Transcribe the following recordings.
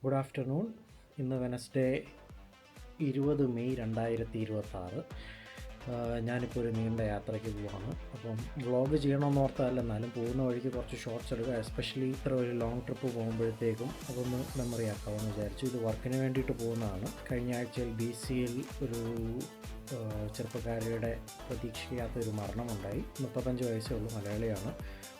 Good afternoon. ഇന്ന് Wednesday 20 May 2026. ഞാനിപ്പോൾ ഒരു നീണ്ട യാത്രയ്ക്ക് പോവാണ്. അപ്പം വ്ളോഗ് ചെയ്യണമെന്ന് ഓർത്തതല്ല, എന്നാലും പോകുന്ന വഴിക്ക് കുറച്ച് ഷോർട്സ് എടുക്കുക. എസ്പെഷ്യലി ഇത്ര ഒരു ലോങ് ട്രിപ്പ് പോകുമ്പോഴത്തേക്കും അതൊന്ന് മെമ്മറി ആക്കാമെന്ന് വിചാരിച്ചു. ഇത് വർക്കിന് വേണ്ടിയിട്ട് പോകുന്നതാണ്. കഴിഞ്ഞ ആഴ്ചയിൽ BC-യിൽ ഒരു ചെറുപ്പക്കാരിയുടെ പ്രതീക്ഷിക്കാത്തൊരു മരണമുണ്ടായി. 35 വയസ്സേ ഉള്ളൂ, മലയാളിയാണ്.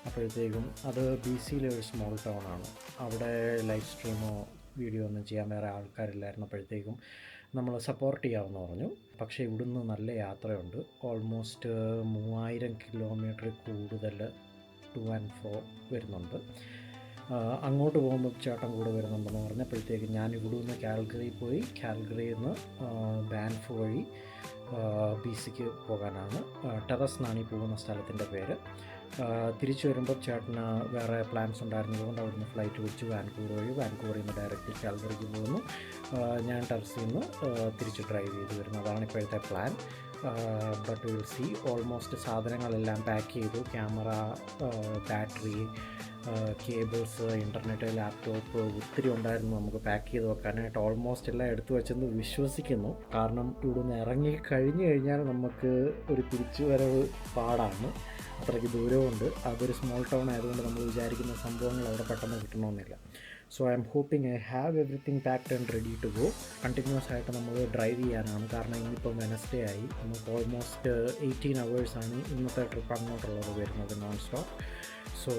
അപ്പോഴത്തേക്കും അത് BC-യിലെ ഒരു സ്മോൾ ടൗൺ ആണ്. അവിടെ ലൈവ് സ്ട്രീമോ വീഡിയോ ഒന്നും ചെയ്യാൻ വേറെ ആൾക്കാരില്ലായിരുന്നു. അപ്പോഴത്തേക്കും നമ്മൾ സപ്പോർട്ട് ചെയ്യാമെന്ന് പറഞ്ഞു. പക്ഷേ ഇവിടുന്ന് നല്ല യാത്രയുണ്ട്. ഓൾമോസ്റ്റ് 3000 കിലോമീറ്റർ കൂടുതൽ ടു ആൻഡ് ഫ്രോ വരുന്നുണ്ട്. അങ്ങോട്ട് പോകുമ്പോൾ ചേട്ടൻ കൂടെ വരുന്നുണ്ടെന്ന് പറഞ്ഞപ്പോഴത്തേക്ക് ഞാൻ ഇവിടുന്ന് കാൽഗറി പോയി, കാൽഗറിയിൽ നിന്ന് ബാൻഫ് വഴി BC-ക്ക് പോകാനാണ്. ടെറസ് എന്നാണ് ഈ പോകുന്ന സ്ഥലത്തിൻ്റെ പേര്. തിരിച്ചു വരുമ്പോൾ ചേട്ടന് വേറെ പ്ലാൻസ് ഉണ്ടായിരുന്നതുകൊണ്ട് അവിടുന്ന് ഫ്ലൈറ്റ് പിടിച്ചു വാൻകൂവർ വഴി, വാൻകൂവറിൽ നിന്ന് ഡയറക്റ്റ് കാൽഗറിക്ക് പോകുന്നു. ഞാൻ ടെറസിൽ നിന്ന് തിരിച്ച് ഡ്രൈവ് ചെയ്ത് വരുന്നു. അതാണ് ഇപ്പോഴത്തെ plan. But will see. Almost സാധനങ്ങളെല്ലാം പാക്ക് ചെയ്തു. Camera, battery, cables, internet, laptop ഒത്തിരി ഉണ്ടായിരുന്നു നമുക്ക് പാക്ക് ചെയ്ത് വെക്കാനായിട്ട്. ഓൾമോസ്റ്റ് എല്ലാം എടുത്തു വെച്ചെന്ന് വിശ്വസിക്കുന്നു. കാരണം ഇവിടുന്ന് ഇറങ്ങി കഴിഞ്ഞ് കഴിഞ്ഞാൽ നമുക്ക് ഒരു തിരിച്ചുവരവ് പാടാണ്. അത്രയ്ക്ക് ദൂരമുണ്ട്. അതൊരു സ്മോൾ ടൗൺ ആയതുകൊണ്ട് നമ്മൾ വിചാരിക്കുന്ന സംഭവങ്ങൾ അവിടെ പെട്ടെന്ന് കിട്ടണമെന്നില്ല. So I am hoping I have everything packed and ready to go. Continuous ആയിട്ട് നമ്മൾ ഡ്രൈവ് ചെയ്യാനാണ്. കാരണം ഇന്നിപ്പോൾ വെനസ്ഡേ ആയി. നമുക്ക് ഓൾമോസ്റ്റ് 18 hours ഇന്നത്തെ ട്രിപ്പ് അങ്ങോട്ടുള്ളത് വരുന്നത്, നോൺ സ്റ്റോപ്പ്. സോ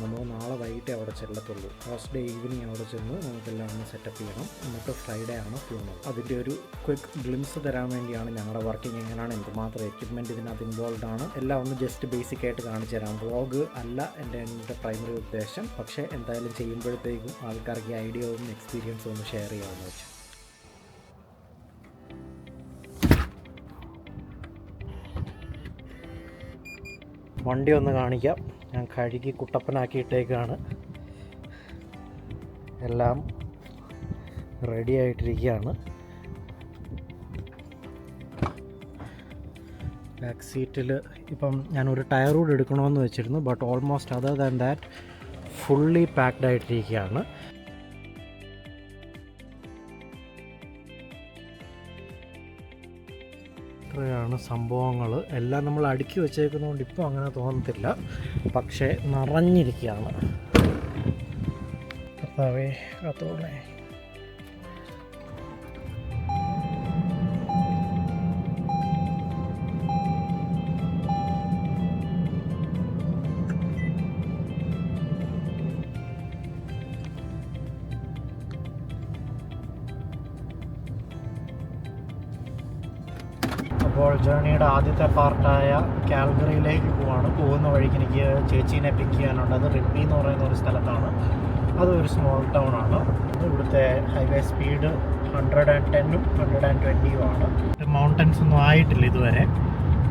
നമ്മൾ നാളെ വൈകിട്ടേ അവിടെ ചെല്ലത്തുള്ളൂ. ഫസ്റ്റ് ഡേ ഈവനിങ് അവിടെ ചെന്ന് നമുക്കെല്ലാം ഒന്ന് സെറ്റപ്പ് ചെയ്യണം. എന്നിട്ട് ഫ്രൈഡേ ആണ് പോകുന്നത്. അതിൻ്റെ ഒരു ക്വിക്ക് ഗ്ലിംസ് തരാൻ വേണ്ടിയാണ് ഞങ്ങളുടെ വർക്കിംഗ് എങ്ങനെയാണ്, എന്തുമാത്രം എക്യുപ്മെൻറ്റ് ഇതിനകത്ത് ഇൻവോൾവ് ആണ്, എല്ലാം ഒന്ന് ജസ്റ്റ് ബേസിക് ആയിട്ട് കാണിച്ചു തരാം. വ്ളോഗ് അല്ല എൻ്റെ പ്രൈമറി ഉദ്ദേശം. പക്ഷേ എന്തായാലും ചെയ്യുമ്പോഴത്തേക്കും ആൾക്കാർക്ക് ഐഡിയയും എക്സ്പീരിയൻസും ഒന്ന് ഷെയർ ചെയ്യാമെന്ന് വെച്ചു. വണ്ടി ഒന്ന് കാണിക്കാം. ഞാൻ കഴുകി കുട്ടപ്പനാക്കിയിട്ടേക്കാണ്. എല്ലാം റെഡി ആയിട്ടിരിക്കുകയാണ്. ബാക്ക് സീറ്റിൽ ഇപ്പം ഞാനൊരു ടയർ കൂടെ എടുക്കണമെന്ന് വെച്ചിരുന്നു. But almost other than that fully packed ആയിട്ടിരിക്കുകയാണ്. ഇത്രയാണ് സംഭവങ്ങൾ. എല്ലാം നമ്മൾ അടുക്കി വെച്ചേക്കുന്നതുകൊണ്ട് ഇപ്പോൾ അങ്ങനെ തോന്നത്തില്ല. പക്ഷേ നിറഞ്ഞിരിക്കുകയാണ്. കർത്താവേ കാത്തോളേ. അപ്പോൾ ജേണിയുടെ ആദ്യത്തെ പാർട്ടായ കാൽഗറിയിലേക്ക് പോവാണ്. പോകുന്ന വഴിക്ക് എനിക്ക് ചേച്ചീനെ പിക്ക് ചെയ്യാനുണ്ട്. അത് റിംബി എന്ന് പറയുന്ന ഒരു സ്ഥലത്താണ്. അതൊരു സ്മോൾ ടൗൺ ആണ്. ഇവിടുത്തെ ഹൈവേ സ്പീഡ് 110ഉം 120ഉം ആണ്. മൗണ്ടൻസ് ഒന്നും ആയിട്ടില്ല ഇതുവരെ.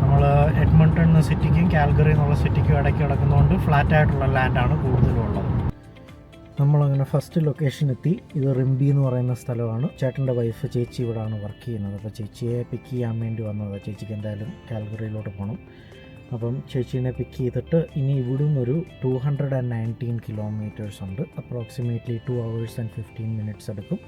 നമ്മൾ എഡ്മണ്ടൺ എന്ന സിറ്റിക്കും കാൽഗറി എന്നുള്ള സിറ്റിക്കും ഇടയ്ക്ക് കിടക്കുന്നതുകൊണ്ട് ഫ്ലാറ്റായിട്ടുള്ള ലാൻഡാണ് കൂടുതലും ഉള്ളത്. നമ്മളങ്ങനെ ഫസ്റ്റ് ലൊക്കേഷൻ എത്തി. ഇത് റിംബി എന്ന് പറയുന്ന സ്ഥലമാണ്. ചേട്ടൻ്റെ വൈഫ് ചേച്ചി ഇവിടെയാണ് വർക്ക് ചെയ്യുന്നത്. അപ്പോൾ ചേച്ചിയെ പിക്ക് ചെയ്യാൻ വേണ്ടി വന്നത്. ചേച്ചിക്ക് എന്തായാലും കാൽഗറിയിലോട്ട് പോകണം. അപ്പം ചേച്ചീനെ പിക്ക് ചെയ്തിട്ട് ഇനി ഇവിടുന്ന് ഒരു 219 കിലോമീറ്റേഴ്സ് ഉണ്ട്. അപ്രോക്സിമേറ്റ്ലി 2 hours and 15 minutes എടുക്കും.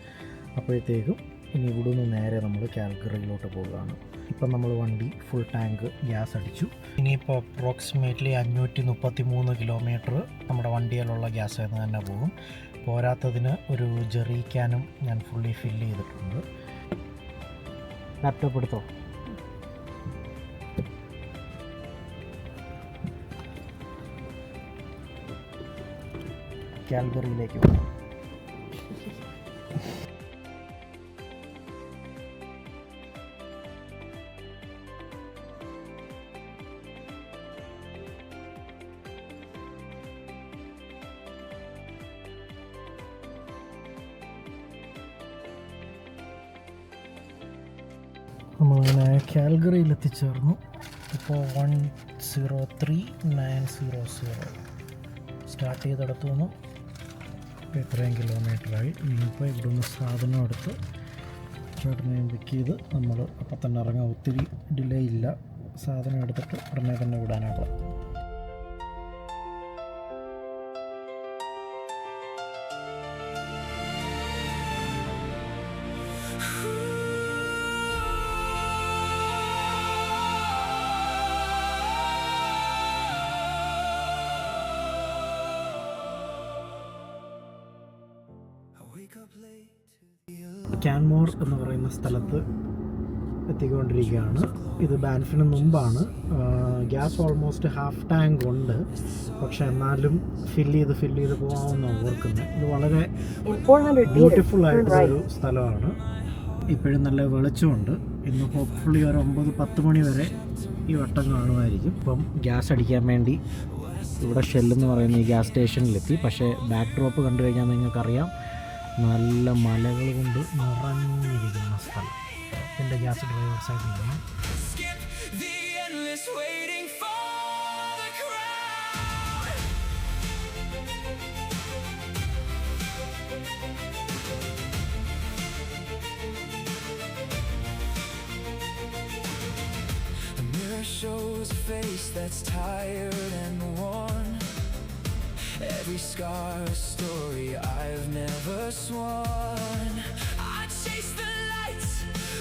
അപ്പോഴത്തേക്കും ഇനി ഇവിടുന്ന് നേരെ നമ്മൾ കാൽഗറിയിലോട്ട് പോവുകയാണ്. ഇപ്പം നമ്മൾ വണ്ടി ഫുൾ ടാങ്ക് ഗ്യാസ് അടിച്ചു. ഇനിയിപ്പോൾ അപ്രോക്സിമേറ്റ്ലി 533 കിലോമീറ്റർ നമ്മുടെ വണ്ടിയിലുള്ള ഗ്യാസ് എന്ന് തന്നെ പോകും. പോരാത്തതിന് ഒരു ജെറി ക്യാനും ഞാൻ ഫുള്ളി ഫില്ല് ചെയ്തിട്ടുണ്ട്. ലാപ്ടോപ്പ് എടുത്തോ. കാൽഗറിയിലേക്ക് പോകും. നമ്മളിങ്ങനെ കാൽഗറിയിൽ എത്തിച്ചേർന്നു. ഇപ്പോൾ 103,900 സ്റ്റാർട്ട് ചെയ്തെടുത്തു നിന്ന് ഇത്രയും കിലോമീറ്ററായി. ഇനിയിപ്പോൾ ഇവിടുന്ന് സാധനം എടുത്ത് ചേട്ടനെ പിക്ക് ചെയ്ത് നമ്മൾ അപ്പം തന്നെ ഇറങ്ങാം. ഒത്തിരി ഡിലേ ഇല്ല. സാധനം എടുത്തിട്ട് ഉടനെ തന്നെ വിടാനാണ്. ക്യാൻമോർ എന്ന് പറയുന്ന സ്ഥലത്ത് എത്തിക്കൊണ്ടിരിക്കുകയാണ്. ഇത് ബാൻഫിന് മുമ്പാണ്. ഗ്യാസ് ഓൾമോസ്റ്റ് ഹാഫ് ടാങ്ക് ഉണ്ട്, പക്ഷെ എന്നാലും ഫില്ല് ചെയ്ത് പോകാമെന്നാണ് ഓർക്കുന്നത്. ഇത് വളരെ ബ്യൂട്ടിഫുൾ ആയിട്ടുള്ളൊരു സ്ഥലമാണ്. ഇപ്പോഴും നല്ല വെളിച്ചമുണ്ട്. ഇന്ന് ഹോപ്പ്ഫുള്ളി ഒരു 9-10 മണി വരെ ഈ വട്ടം കാണുമായിരിക്കും. ഇപ്പം ഗ്യാസ് അടിക്കാൻ വേണ്ടി ഇവിടെ ഷെല്ലെന്ന് പറയുന്ന ഈ ഗ്യാസ് സ്റ്റേഷനിലെത്തി. പക്ഷേ ബാക്ക് ഡ്രോപ്പ് കണ്ടു കഴിഞ്ഞാൽ നിങ്ങൾക്കറിയാം, നല്ല മലകൾ കൊണ്ട് നിറഞ്ഞിരിക്കുന്ന സ്ഥലം. എൻ്റെ ഗ്യാസ് ഡ്രൈവർ സൈഡിലാണ്. Shows a face that's tired and worn. Every scar a story I've never sworn. I chase the lights,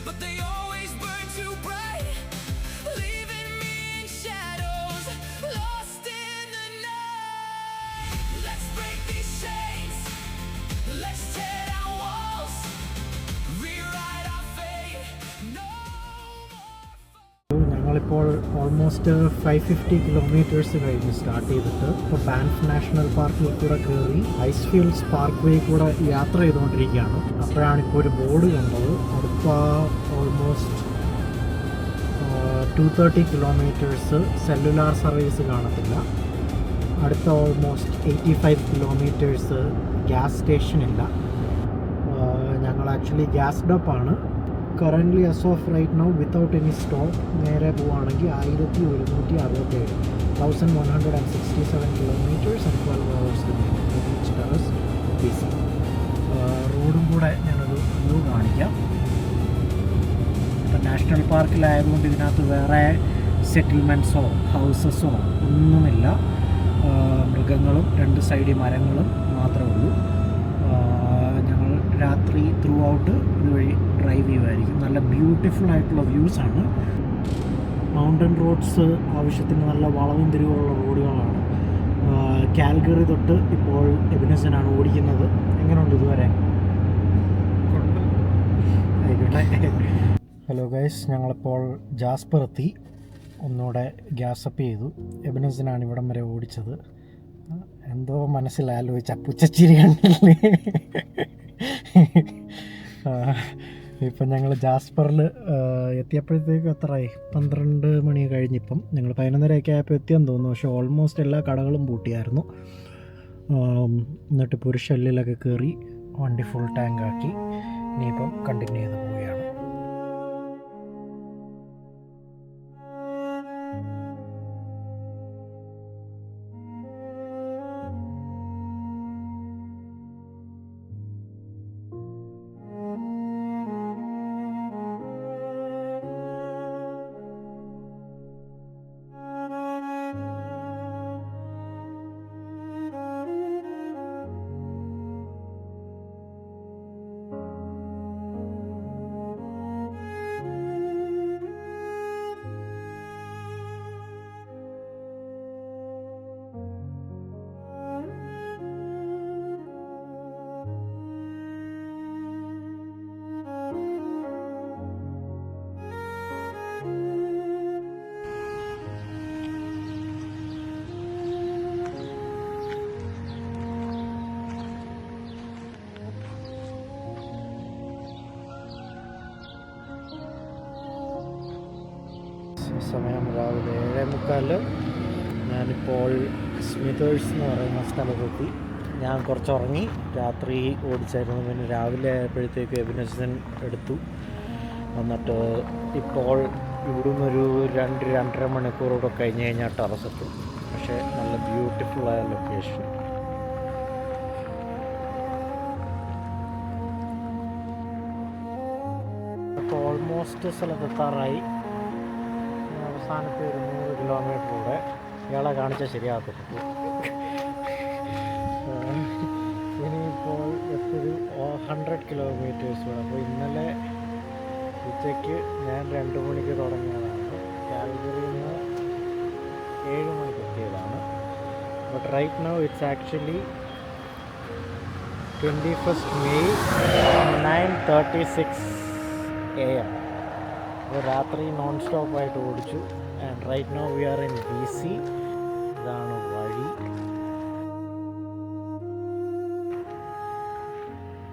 but they always burn too bright, leaving me in shadows, lost in the night. Let's break these chains, let's tear down walls, rewrite our fate. No. ഞങ്ങളിപ്പോൾ almost 550 kilometres കഴിഞ്ഞ് start ചെയ്തിട്ട് ഇപ്പോൾ Banff national പാർക്കിൽ കൂടെ കയറി ice fields park വേ കൂടെ യാത്ര ചെയ്തുകൊണ്ടിരിക്കുകയാണ്. അപ്പോഴാണ് ഇപ്പോൾ ഒരു ബോർഡ് കണ്ടത്. അടുത്ത ഓൾമോസ്റ്റ് 230 കിലോമീറ്റേഴ്സ് സെല്ലുലാർ സർവീസ് കാണത്തില്ല. അടുത്ത ഓൾമോസ്റ്റ് 85 കിലോമീറ്റേഴ്സ് ഗ്യാസ് സ്റ്റേഷൻ ഇല്ല. ഞങ്ങൾ ആക്ച്വലി ഗ്യാസ് ഡപ്പാണ്. Currently as of right now without any stop നേരെ പോവുകയാണെങ്കിൽ 1167 1167 കിലോമീറ്റേഴ്സ് ആൻഡ് 12 hours PC. റോഡും കൂടെ ഞാനൊരു വ്യൂ കാണിക്കാം. ഇപ്പം നാഷണൽ പാർക്കിലായതുകൊണ്ട് ഇതിനകത്ത് വേറെ സെറ്റിൽമെൻറ്റ്സോ ഹൗസസോ ഒന്നുമില്ല. മൃഗങ്ങളും 2 സൈഡിൽ മരങ്ങളും മാത്രമേ ഉള്ളൂ. ഞങ്ങൾ രാത്രി ത്രൂ ഔട്ട് ഇതുവഴി ഡ്രൈവ് ചെയ്യുമായിരിക്കും. നല്ല ബ്യൂട്ടിഫുൾ ആയിട്ടുള്ള വ്യൂസാണ്. മൗണ്ടൻ റോഡ്സ് ആവശ്യത്തിന് നല്ല വളവും തിരിവുള്ള റോഡുകളാണ്. കാൽഗറി തൊട്ട് ഇപ്പോൾ എബിനസനാണ് ഓടിക്കുന്നത്. എങ്ങനെയുണ്ട് ഇതുവരെ? ആയിക്കോട്ടെ. ഹലോ ഗൈസ്, ഞങ്ങളിപ്പോൾ ജാസ്പർ എത്തി. ഒന്നുകൂടെ ഗ്യാസപ്പ് ചെയ്തു. എബിനസനാണ് ഇവിടം വരെ ഓടിച്ചത്. എന്തോ മനസ്സിലാലോചിച്ച പുച്ചച്ചിരി കണ്ടില്ലേ? ഇപ്പം ഞങ്ങൾ ജാസ്പറിൽ എത്തിയപ്പോഴത്തേക്കും എത്രയായി? 12 മണി കഴിഞ്ഞിപ്പം. ഞങ്ങൾ 11:30 ആയപ്പോൾ എത്തിയെന്ന് തോന്നുന്നു. പക്ഷേ ഓൾമോസ്റ്റ് എല്ലാ കടകളും പൂട്ടിയായിരുന്നു. എന്നിട്ടിപ്പോൾ ഒരു ഷെല്ലിലൊക്കെ കയറി വണ്ടി ഫുൾ ടാങ്ക് ആക്കി ഇനിയിപ്പം കണ്ടിന്യൂ ചെയ്ത് പോവുകയാണ്. സമയം രാവിലെ 7:45. ഞാനിപ്പോൾ സ്മിതേഴ്സ് എന്ന് പറയുന്ന സ്ഥലത്തെത്തി. ഞാൻ കുറച്ച് ഉറങ്ങി, രാത്രി ഓടിച്ചായിരുന്നു. പിന്നെ രാവിലെ ആയപ്പോഴത്തേക്ക് എബിനസൻ എടുത്തു. എന്നിട്ട് ഇപ്പോൾ ഇവിടുന്ന് ഒരു 2-2.5 മണിക്കൂറോടെ കഴിഞ്ഞ് കഴിഞ്ഞാൽ ടെറസെത്തും. പക്ഷേ നല്ല ബ്യൂട്ടിഫുള്ളായ ലൊക്കേഷൻ. അപ്പോൾ ഓൾമോസ്റ്റ് സ്ഥലത്തെത്താറായി. അവസാനത്തെ ഒരു 100 കിലോമീറ്ററൂടെ ഇയാളെ കാണിച്ചാൽ ശരിയാകത്തില്ല. ഇനിയിപ്പോൾ എപ്പോഴും 100 കിലോമീറ്റേഴ്സ് വേണം. അപ്പോൾ ഇന്നലെ ഉച്ചയ്ക്ക് ഞാൻ 2 മണിക്ക് തുടങ്ങിയതാണ്. കാൽഗറിയിൽ നിന്ന് 7 മണിക്ക് എത്തിയതാണ്. But right now it's actually 21st May 9:36 AM. രാത്രി നോൺ സ്റ്റോപ്പായിട്ട് ഓടിച്ചു. And right now we are in BC. ഇതാണ് വഴി.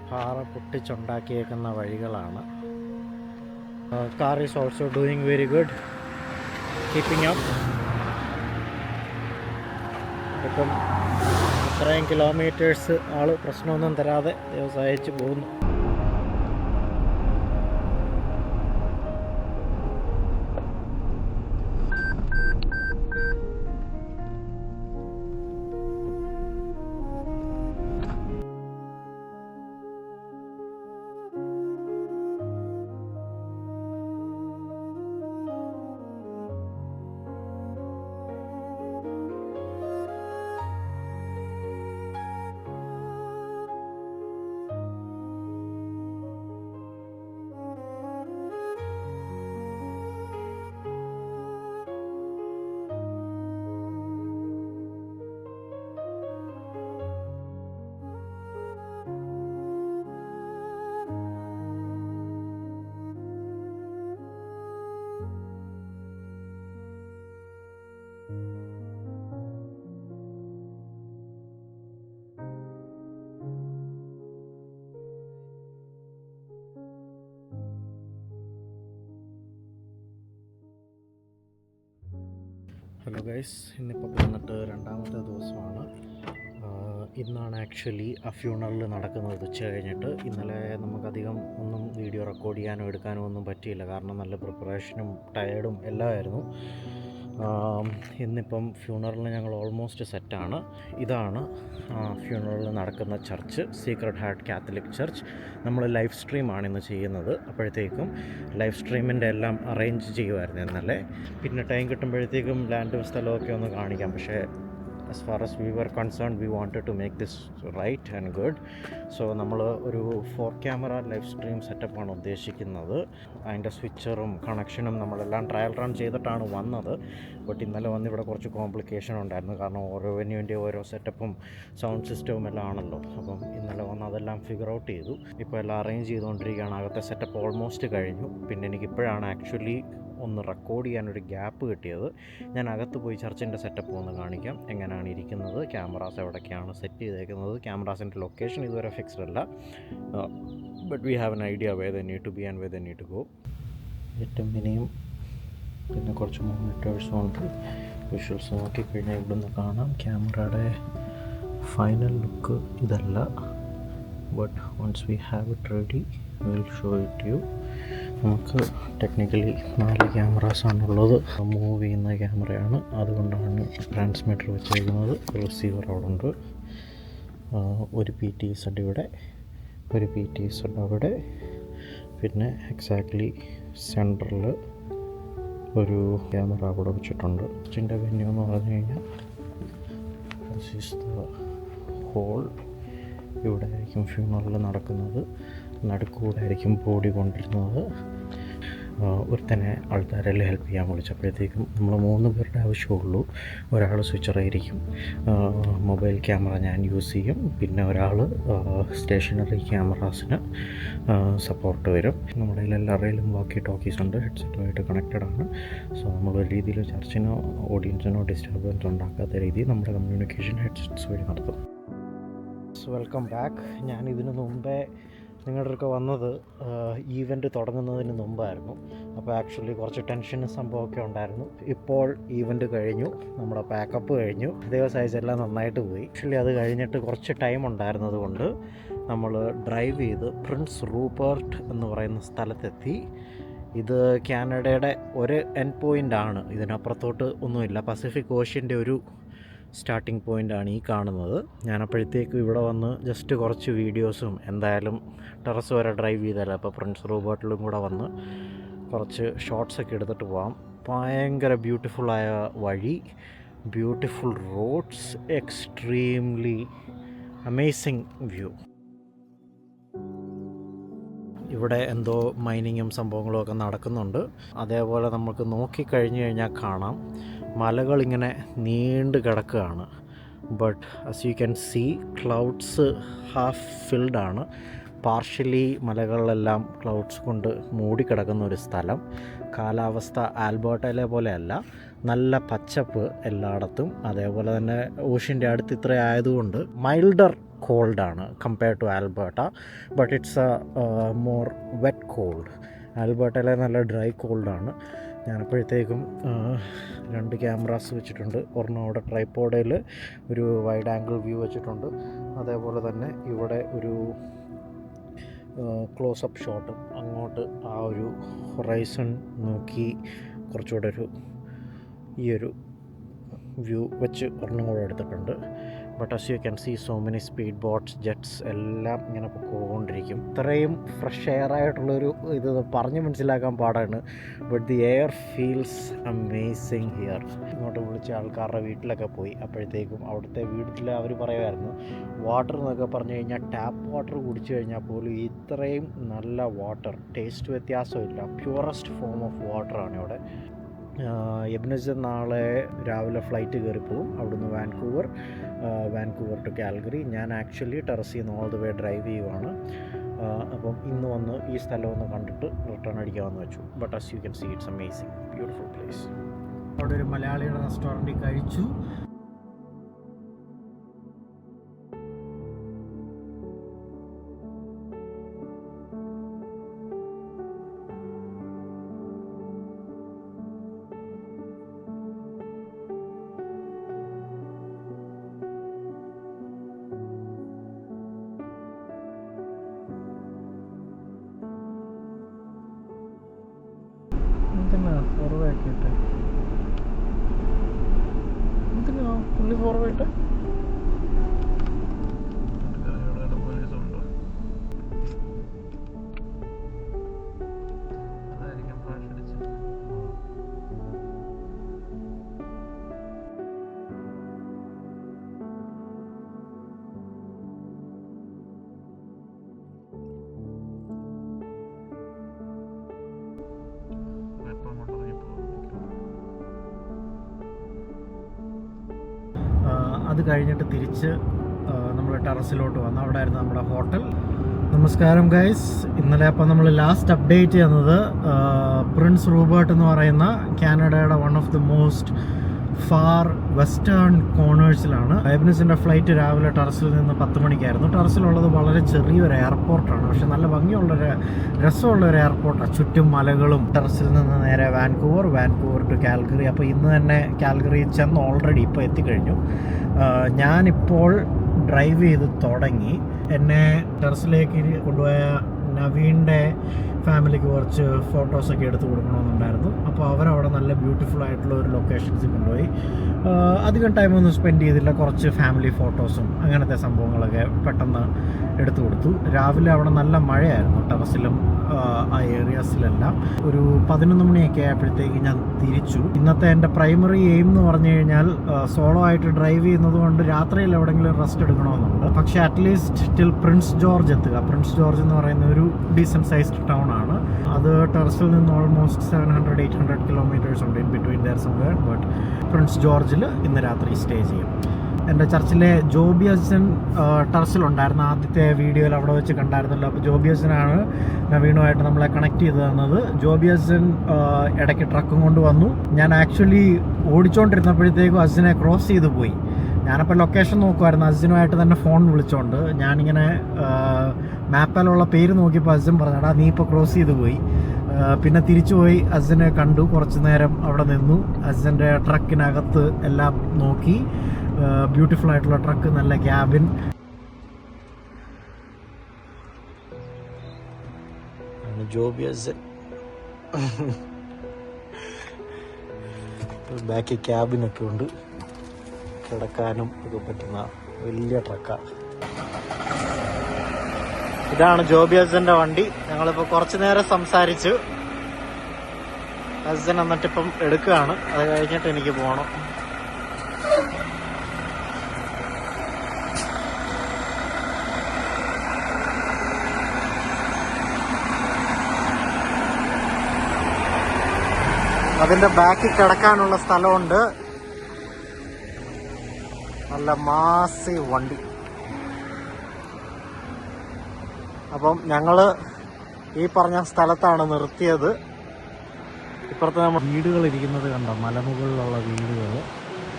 പാറ പൊട്ടിച്ചുണ്ടാക്കിയേക്കുന്ന വഴികളാണ്. Car is also doing very good, keeping up. ഇപ്പം ഇത്രയും കിലോമീറ്റേഴ്സ് ആൾ പ്രശ്നമൊന്നും തരാതെ സഹായിച്ച് പോകുന്നു. ഹലോ ഗൈസ്, ഇന്നിപ്പോൾ വന്നിട്ട് രണ്ടാമത്തെ ദിവസമാണ്. ഇന്നാണ് ആക്ച്വലി ആ ഫ്യൂണറൽ നടക്കുന്നത് ഉച്ച കഴിഞ്ഞിട്ട്. ഇന്നലെ നമുക്കധികം ഒന്നും വീഡിയോ റെക്കോർഡ് ചെയ്യാനോ എടുക്കാനോ ഒന്നും പറ്റിയില്ല, കാരണം നല്ല പ്രിപ്പറേഷനും ടയേർഡും എല്ലാമായിരുന്നു. ഇന്നിപ്പം ഫ്യൂണറലിന് ഞങ്ങൾ ഓൾമോസ്റ്റ് സെറ്റാണ്. ഇതാണ് ഫ്യൂണറൽ നടക്കുന്ന church, secret heart Catholic church. നമ്മൾ ലൈവ് സ്ട്രീമാണ് ഇന്ന് ചെയ്യുന്നത്. അപ്പോഴത്തേക്കും ലൈവ് സ്ട്രീമിൻ്റെ എല്ലാം അറേഞ്ച് ചെയ്യുമായിരുന്നു ഇന്നലെ. പിന്നെ ടൈം കിട്ടുമ്പോഴത്തേക്കും ലാൻഡും സ്ഥലമൊക്കെ ഒന്ന് കാണിക്കാം. പക്ഷേ as far as we were concerned, we wanted to make this right and good. So നമ്മൾ ഒരു 4 ക്യാമറ ലൈവ് സ്ട്രീം സെറ്റപ്പാണ് ഉദ്ദേശിക്കുന്നത്. അതിൻ്റെ സ്വിച്ചറും കണക്ഷനും നമ്മളെല്ലാം ട്രയൽ റൺ ചെയ്തിട്ടാണ് വന്നത്. ബട്ട് ഇന്നലെ വന്ന് ഇവിടെ കുറച്ച് കോംപ്ലിക്കേഷൻ ഉണ്ടായിരുന്നു, കാരണം ഓരോ വെന്യൂവിൻ്റെ ഓരോ സെറ്റപ്പും സൗണ്ട് സിസ്റ്റവും എല്ലാം ആണല്ലോ. അപ്പം ഇന്നലെ വന്ന് അതെല്ലാം ഫിഗർ ഔട്ട് ചെയ്തു. ഇപ്പോൾ എല്ലാം അറേഞ്ച് ചെയ്തുകൊണ്ടിരിക്കുകയാണ്. അകത്തെ സെറ്റപ്പ് ഓൾമോസ്റ്റ് കഴിഞ്ഞു. പിന്നെ എനിക്കിപ്പോഴാണ് ആക്ച്വലി ഒന്ന് റെക്കോർഡ് ചെയ്യാനൊരു ഗ്യാപ്പ് കിട്ടിയത്. ഞാൻ അകത്ത് പോയി ചർച്ചിൻ്റെ സെറ്റപ്പ് ഒന്ന് കാണിക്കാം, എങ്ങനെയാണ് ഇരിക്കുന്നത്, ക്യാമറാസ് എവിടേക്കാണ് സെറ്റ് ചെയ്തേക്കുന്നത്. ക്യാമറാസിൻ്റെ ലൊക്കേഷൻ ഇതുവരെ ഫിക്സ്ഡ് അല്ല, but we have an idea where they need to be and where they need to go. ഏറ്റവും ഇനിയും പിന്നെ കുറച്ച് മോണിറ്റേഴ്സും ഉണ്ട്. വിഷ്വൽസ് നോക്കിക്കഴിഞ്ഞാൽ ഇവിടുന്ന് കാണാം. ക്യാമറയുടെ ഫൈനൽ ലുക്ക് ഇതല്ല, but once we have it ready will show it you. നമുക്ക് ടെക്നിക്കലി 4 ക്യാമറാസാണുള്ളത്. മൂവ് ചെയ്യുന്ന ക്യാമറയാണ്, അതുകൊണ്ടാണ് ട്രാൻസ്മിറ്റർ വെച്ചേക്കുന്നത്. റിസീവർ അവിടെ ഉണ്ട്. ഒരു PTZ ഇവിടെ, ഒരു PTZ അവിടെ, പിന്നെ എക്സാക്ട്ലി സെൻറ്ററിൽ ഒരു ക്യാമറ അവിടെ വെച്ചിട്ടുണ്ട്. ഇതിൻ്റെ വെന്യൂ എന്ന് പറഞ്ഞു കഴിഞ്ഞാൽ ദിസ് ഈസ് ദ ഹോൾ. ഇവിടെ ആയിരിക്കും ഫ്യൂണറൽ നടക്കുന്നത്. നടുക്കൂടെ ആയിരിക്കും ബോഡി കൊണ്ടിരുന്നത്. ഒരുത്തനെ ആൾക്കാരെല്ലാം ഹെൽപ്പ് ചെയ്യാൻ വിളിച്ചപ്പോഴത്തേക്കും നമ്മൾ 3 പേരുടെ ആവശ്യമുള്ളൂ. ഒരാൾ സ്വിച്ചറായിരിക്കും, മൊബൈൽ ക്യാമറ ഞാൻ യൂസ് ചെയ്യും, പിന്നെ ഒരാൾ സ്റ്റേഷനറി ക്യാമറാസിന് സപ്പോർട്ട് വരും. നമ്മുടെ എല്ലാവരുടെയിലും വാക്കി ടോക്കീസ് ഉണ്ട്, ഹെഡ്സെറ്റുമായിട്ട് കണക്റ്റഡ് ആണ്. സോ നമ്മളൊരു രീതിയിൽ ചർച്ചിനോ ഓഡിയൻസിനോ ഡിസ്റ്റർബൻസ് ഉണ്ടാക്കാത്ത രീതിയിൽ നമ്മുടെ കമ്മ്യൂണിക്കേഷൻ ഹെഡ്സെറ്റ്സ് വഴി നടത്തും. Welcome back. ഞാൻ ഇതിനു മുമ്പേ നിങ്ങളുടെയൊക്കെ വന്നത് ഈവൻറ്റ് തുടങ്ങുന്നതിന് മുമ്പായിരുന്നു. അപ്പോൾ ആക്ച്വലി കുറച്ച് ടെൻഷനും സംഭവമൊക്കെ ഉണ്ടായിരുന്നു. ഇപ്പോൾ ഈവൻറ്റ് കഴിഞ്ഞു, നമ്മുടെ പാക്കപ്പ് കഴിഞ്ഞു, സൈസ് എല്ലാം നന്നായിട്ട് പോയി. ആക്ച്വലി അത് കഴിഞ്ഞിട്ട് കുറച്ച് ടൈം ഉണ്ടായിരുന്നത് കൊണ്ട് നമ്മൾ ഡ്രൈവ് ചെയ്ത് പ്രിൻസ് റൂപ്പർട്ട് എന്ന് പറയുന്ന സ്ഥലത്തെത്തി. ഇത് കാനഡയുടെ ഒരു എൻഡ് പോയിൻ്റാണ്, ഇതിനപ്പുറത്തോട്ട് ഒന്നുമില്ല. പസഫിക് ഓഷ്യൻ്റെ ഒരു സ്റ്റാർട്ടിംഗ് പോയിൻ്റാണ് ഈ കാണുന്നത്. ഞാനപ്പോഴത്തേക്കും ഇവിടെ വന്ന് ജസ്റ്റ് കുറച്ച് വീഡിയോസും, എന്തായാലും ടെറസ് വരെ ഡ്രൈവ് ചെയ്തല്ലോ, അപ്പോൾ പ്രിൻസ് റൂബർട്ടിലും കൂടെ വന്ന് കുറച്ച് ഷോട്ട്സൊക്കെ എടുത്തിട്ട് പോകാം. ഭയങ്കര ബ്യൂട്ടിഫുള്ളായ വഴി, beautiful roads, extremely amazing view. ഇവിടെ എന്തോ മൈനിങ്ങും സംഭവങ്ങളും ഒക്കെ നടക്കുന്നുണ്ട്. അതേപോലെ നമുക്ക് നോക്കിക്കഴിഞ്ഞ് കഴിഞ്ഞാൽ കാണാം മലകളിങ്ങനെ നീണ്ട് കിടക്കുകയാണ്. But as you can see clouds half filled ആണ്. പാർഷ്യലി മലകളിലെല്ലാം ക്ലൗഡ്സ് കൊണ്ട് മൂടിക്കിടക്കുന്ന ഒരു സ്ഥലം. കാലാവസ്ഥ ആൽബർട്ടയിലെ പോലെയല്ല, നല്ല പച്ചപ്പ് എല്ലായിടത്തും. അതേപോലെ തന്നെ ഓഷ്യൻ്റെ അടുത്ത് ഇത്ര ആയതുകൊണ്ട് മൈൽഡർ കോൾഡാണ് compared to Alberta, but it's a more wet cold. ആൽബർട്ടയിലെ നല്ല ഡ്രൈ കോൾഡാണ്. ഞാനപ്പോഴത്തേക്കും 2 ക്യാമറാസ് വെച്ചിട്ടുണ്ട്. ഒരെണ്ണം അവിടെ ട്രൈപോഡിൽ ഒരു വൈഡ് ആംഗിൾ വ്യൂ വെച്ചിട്ടുണ്ട്. അതേപോലെ തന്നെ ഇവിടെ ഒരു ക്ലോസപ്പ് ഷോട്ടും അങ്ങോട്ട് ആ ഒരു ഹൊറൈസൺ നോക്കി കുറച്ചുകൂടെ ഈ ഒരു വ്യൂ വെച്ച് ഒരെണ്ണം കൂടെ എടുത്തിട്ടുണ്ട്. But as you can see so many speed boats, jets എല്ലാം ഇങ്ങനെ പോയിക്കൊണ്ടിരിക്കും. ഇത്രയും ഫ്രഷ് എയർ ആയിട്ടുള്ളൊരു ഇത് പറഞ്ഞ് മനസ്സിലാക്കാൻ പാടാണ്. But the air feels amazing here. ഇങ്ങോട്ട് വിളിച്ച ആൾക്കാരുടെ വീട്ടിലൊക്കെ പോയി. അപ്പോഴത്തേക്കും അവിടുത്തെ വീട്ടിൽ അവർ പറയുമായിരുന്നു, വാട്ടർ എന്നൊക്കെ പറഞ്ഞു കഴിഞ്ഞാൽ ടാപ്പ് വാട്ടർ കുടിച്ചു കഴിഞ്ഞാൽ പോലും ഇത്രയും നല്ല വാട്ടർ, ടേസ്റ്റ് വ്യത്യാസമില്ല, പ്യൂറസ്റ്റ് ഫോം ഓഫ് വാട്ടറാണ് ഇവിടെ. എബിനസ് നാളെ രാവിലെ ഫ്ലൈറ്റ് കയറി പോകും. അവിടുന്ന് വാൻകൂവർ ടു കാൽഗറി. ഞാൻ ആക്ച്വലി ടെറസിൽ നിന്ന് ഓൾ ദ വേ ഡ്രൈവ് ചെയ്യുവാണ്. അപ്പം ഇന്ന് വന്ന് ഈ സ്ഥലം ഒന്ന് കണ്ടിട്ട് റിട്ടേൺ അടിക്കാമെന്ന് വെച്ചു. But as you can see it's amazing beautiful place. അവിടെ ഒരു മലയാളിയുടെ റെസ്റ്റോറൻറ്റിൽ കഴിച്ചു. ഫോർവേഡ് പുള്ളി ഫോർവേഡ് അത് കഴിഞ്ഞിട്ട് തിരിച്ച് നമ്മൾ ടെറസിലോട്ട് വന്നു. അവിടെ ആയിരുന്നു നമ്മുടെ ഹോട്ടൽ. നമസ്കാരം ഗൈസ്. ഇന്നലെ അപ്പം നമ്മൾ ലാസ്റ്റ് അപ്ഡേറ്റ് ചെയ്യുന്നത് പ്രിൻസ് റൂബർട്ട് എന്ന് പറയുന്ന കാനഡയുടെ one of the most far western കോർണേഴ്സിലാണ്. എബിനസിൻ്റെ ഫ്ലൈറ്റ് രാവിലെ ടെറസിൽ നിന്ന് 10 മണിക്കായിരുന്നു. ടെറസിലുള്ളത് വളരെ ചെറിയൊരു എയർപോർട്ടാണ്, പക്ഷെ നല്ല ഭംഗിയുള്ളൊരു രസമുള്ളൊരു എയർപോർട്ടാണ്. ചുറ്റും മലകളും. ടെറസിൽ നിന്ന് നേരെ വാൻകൂവർ ടു കാൽഗറി. അപ്പോൾ ഇന്ന് തന്നെ കാൽഗറി ചെന്ന് ഓൾറെഡി ഇപ്പോൾ എത്തിക്കഴിഞ്ഞു. ഞാനിപ്പോൾ ഡ്രൈവ് ചെയ്ത് തുടങ്ങി. എന്നെ ടെറസിലേക്ക് കൊണ്ടുപോയ നവീൻ്റെ ഫാമിലിക്ക് കുറച്ച് ഫോട്ടോസൊക്കെ എടുത്ത് കൊടുക്കണമെന്നുണ്ടായിരുന്നു. അപ്പോൾ അവരവിടെ നല്ല ബ്യൂട്ടിഫുൾ ആയിട്ടുള്ള ഒരു ലൊക്കേഷൻസിൽ കൊണ്ടുപോയി. അധികം ടൈമൊന്നും സ്പെൻഡ് ചെയ്തില്ല. കുറച്ച് ഫാമിലി ഫോട്ടോസും അങ്ങനത്തെ സംഭവങ്ങളൊക്കെ പെട്ടെന്ന് എടുത്തു കൊടുത്തു. രാവിലെ അവിടെ നല്ല മഴയായിരുന്നു, ടെറസിലും ആ ഏരിയാസിലെല്ലാം. ഒരു 11 മണിയൊക്കെ ആയപ്പോഴത്തേക്ക് ഞാൻ തിരിച്ചു. ഇന്നത്തെ എൻ്റെ പ്രൈമറി എയിം എന്ന് പറഞ്ഞു കഴിഞ്ഞാൽ സോളോ ആയിട്ട് ഡ്രൈവ് ചെയ്യുന്നത് കൊണ്ട് രാത്രിയിൽ എവിടെയെങ്കിലും റെസ്റ്റ് എടുക്കണമെന്നുണ്ട്. പക്ഷേ അറ്റ്ലീസ്റ്റ് ടിൽ പ്രിൻസ് ജോർജ് എത്തുക. പ്രിൻസ് ജോർജ് എന്ന് പറയുന്ന ഒരു ഡീസൻറ്റ് സൈസ്ഡ് ടൗൺ ആണ്. അത് ടെറസിൽ നിന്ന് ഓൾമോസ്റ്റ് 700-800 കിലോമീറ്റേഴ്സ് ഉണ്ട് in between there somewhere. But Prince ജോർജിൽ ഇന്ന് രാത്രി സ്റ്റേ ചെയ്യും. എൻ്റെ ചർച്ചിലെ ജോബി അച്ഛൻ ടെറസിലുണ്ടായിരുന്നു. ആദ്യത്തെ വീഡിയോയിൽ അവിടെ വെച്ച് കണ്ടായിരുന്നല്ലോ. അപ്പോൾ ജോബി അച്ഛനാണ് നവീനുമായിട്ട് നമ്മളെ കണക്ട് ചെയ്ത് തന്നത്. ജോബി അച്ഛൻ ഇടയ്ക്ക് ട്രക്കും കൊണ്ട് വന്നു. ഞാൻ ആക്ച്വലി ഓടിച്ചുകൊണ്ടിരുന്നപ്പോഴത്തേക്കും അച്ഛനെ ക്രോസ് ചെയ്ത് പോയി. ഞാനപ്പോൾ ലൊക്കേഷൻ നോക്കുമായിരുന്നു, അച്ഛനുമായിട്ട് തന്നെ ഫോൺ വിളിച്ചുകൊണ്ട്. ഞാനിങ്ങനെ മാപ്പിലുള്ള പേര് നോക്കിയപ്പോൾ അച്ഛൻ പറഞ്ഞടാ നീ ഇപ്പോൾ ക്രോസ് ചെയ്ത് പോയി. പിന്നെ തിരിച്ചു പോയി അച്ഛനെ കണ്ടു. കുറച്ച് നേരം അവിടെ നിന്നു. അച്ഛൻ്റെ ട്രക്കിനകത്ത് എല്ലാം നോക്കി. ബ്യൂട്ടിഫുൾ ആയിട്ടുള്ള ട്രക്ക്, നല്ല ക്യാബിൻ. ജോബി അച്ഛൻ ബാക്കി ക്യാബിനൊക്കെ ഉണ്ട്, കിടക്കാനും ഒക്കെ പറ്റുന്ന വലിയ ട്രക്കാണ്. ഇതാണ് ജോബി അച്ഛൻ്റെ വണ്ടി. ഞങ്ങളിപ്പോൾ കുറച്ച് നേരം സംസാരിച്ചു. അച്ഛൻ എന്നിട്ടിപ്പം എടുക്കുകയാണ്. അത് കഴിഞ്ഞിട്ട് എനിക്ക് പോകണം. അതിൻ്റെ ബാക്കിൽ കിടക്കാനുള്ള സ്ഥലമുണ്ട്. നല്ല മാസീവ് വണ്ടി. അപ്പം ഞങ്ങൾ ഈ പറഞ്ഞ സ്ഥലത്താണ് നിർത്തിയത്. ഇപ്പുറത്ത് നമ്മൾ വീടുകൾ ഇരിക്കുന്നത് കണ്ടോ, മലമുകളിലുള്ള വീടുകൾ.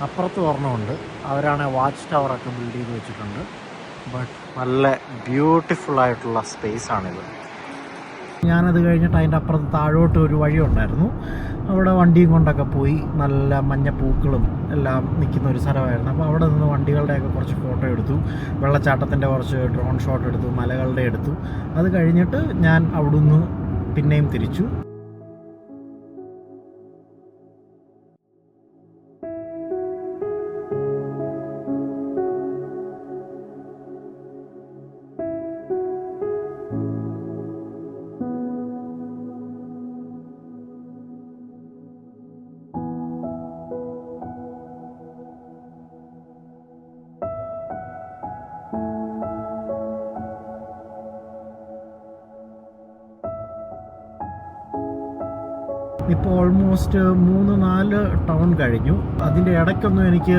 അപ്പുറത്ത് ഒരെണ്ണമുണ്ട്, അവരാണ് വാച്ച് ടവറൊക്കെ ബിൽഡ് ചെയ്ത് വെച്ചിട്ടുണ്ട്. ബട്ട് നല്ല ബ്യൂട്ടിഫുൾ ആയിട്ടുള്ള സ്പേസ് ആണിത്. ഞാനത് കഴിഞ്ഞിട്ട് അതിൻ്റെ അപ്പുറത്ത് താഴോട്ട് ഒരു വഴി ഉണ്ടായിരുന്നു, അവിടെ വണ്ടിയും കൊണ്ടൊക്കെ പോയി. നല്ല മഞ്ഞ പൂക്കളും എല്ലാം നിൽക്കുന്ന ഒരു സ്ഥലമായിരുന്നു. അപ്പോൾ അവിടെ നിന്ന് വണ്ടികളുടെയൊക്കെ കുറച്ച് ഫോട്ടോ എടുത്തു, വെള്ളച്ചാട്ടത്തിൻ്റെ കുറച്ച് ഡ്രോൺ ഷോട്ട് എടുത്തു, മലകളുടെ എടുത്തു. അത് കഴിഞ്ഞിട്ട് ഞാൻ അവിടുന്ന് പിന്നെയും തിരിച്ചു. ഇപ്പോൾ ഓൾമോസ്റ്റ് 3-4 ടൗൺ കഴിഞ്ഞു. അതിൻ്റെ ഇടയ്ക്കൊന്നും എനിക്ക്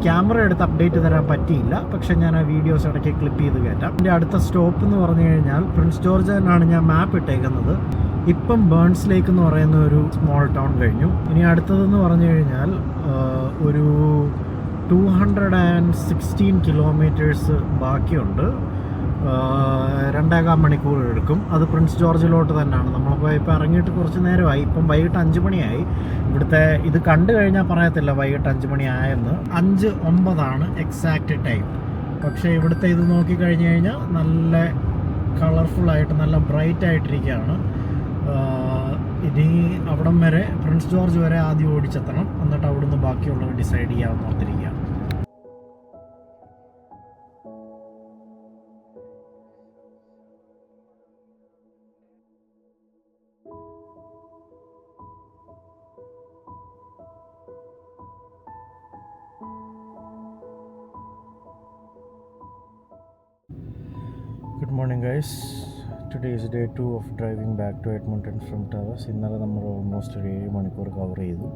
ക്യാമറ എടുത്ത് അപ്ഡേറ്റ് തരാൻ പറ്റിയില്ല, പക്ഷെ ഞാൻ ആ വീഡിയോസ് ഇടയ്ക്ക് ക്ലിപ്പ് ചെയ്ത് കയറ്റാം. എൻ്റെ അടുത്ത സ്റ്റോപ്പ് എന്ന് പറഞ്ഞു കഴിഞ്ഞാൽ പ്രിൻസ് ജോർജ് എന്നാണ് ഞാൻ മാപ്പ് ഇട്ടേക്കുന്നത്. ഇപ്പം ബേൺസ് ലേക്ക് എന്ന് പറയുന്ന ഒരു സ്മോൾ ടൗൺ കഴിഞ്ഞു. ഇനി അടുത്തതെന്ന് പറഞ്ഞു കഴിഞ്ഞാൽ ഒരു 216 കിലോമീറ്റേഴ്സ് ബാക്കിയുണ്ട്. 2.25 മണിക്കൂർ എടുക്കും. അത് പ്രിൻസ് ജോർജിലോട്ട് തന്നെയാണ്. നമ്മളിപ്പോൾ ഇപ്പോൾ ഇറങ്ങിയിട്ട് കുറച്ച് നേരമായി. ഇപ്പം വൈകിട്ട് 5 മണിയായി. ഇവിടുത്തെ ഇത് കണ്ടു കഴിഞ്ഞാൽ പറയത്തില്ല വൈകിട്ട് 5 മണിയായെന്ന്. 5:09 എക്സാക്റ്റ് ടൈം. പക്ഷേ ഇവിടുത്തെ ഇത് നോക്കിക്കഴിഞ്ഞ് കഴിഞ്ഞാൽ നല്ല കളർഫുള്ളായിട്ട് നല്ല ബ്രൈറ്റ് ആയിട്ടിരിക്കുകയാണ്. ഇനി അവിടം വരെ പ്രിൻസ് ജോർജ് വരെ ആദ്യം ഓടിച്ചെത്തണം, എന്നിട്ട് അവിടുന്ന് ബാക്കിയുള്ളത് ഡിസൈഡ് ചെയ്യാമെന്ന് ഓർത്തിരിക്കുക. Good morning guys. Today is day 2 of driving back to Edmonton from Tawas. ഇന്നലെ നമ്മൾ ഓൾമോസ്റ്റ് ഒരു 7 മണിക്കൂർ കവർ ചെയ്തു.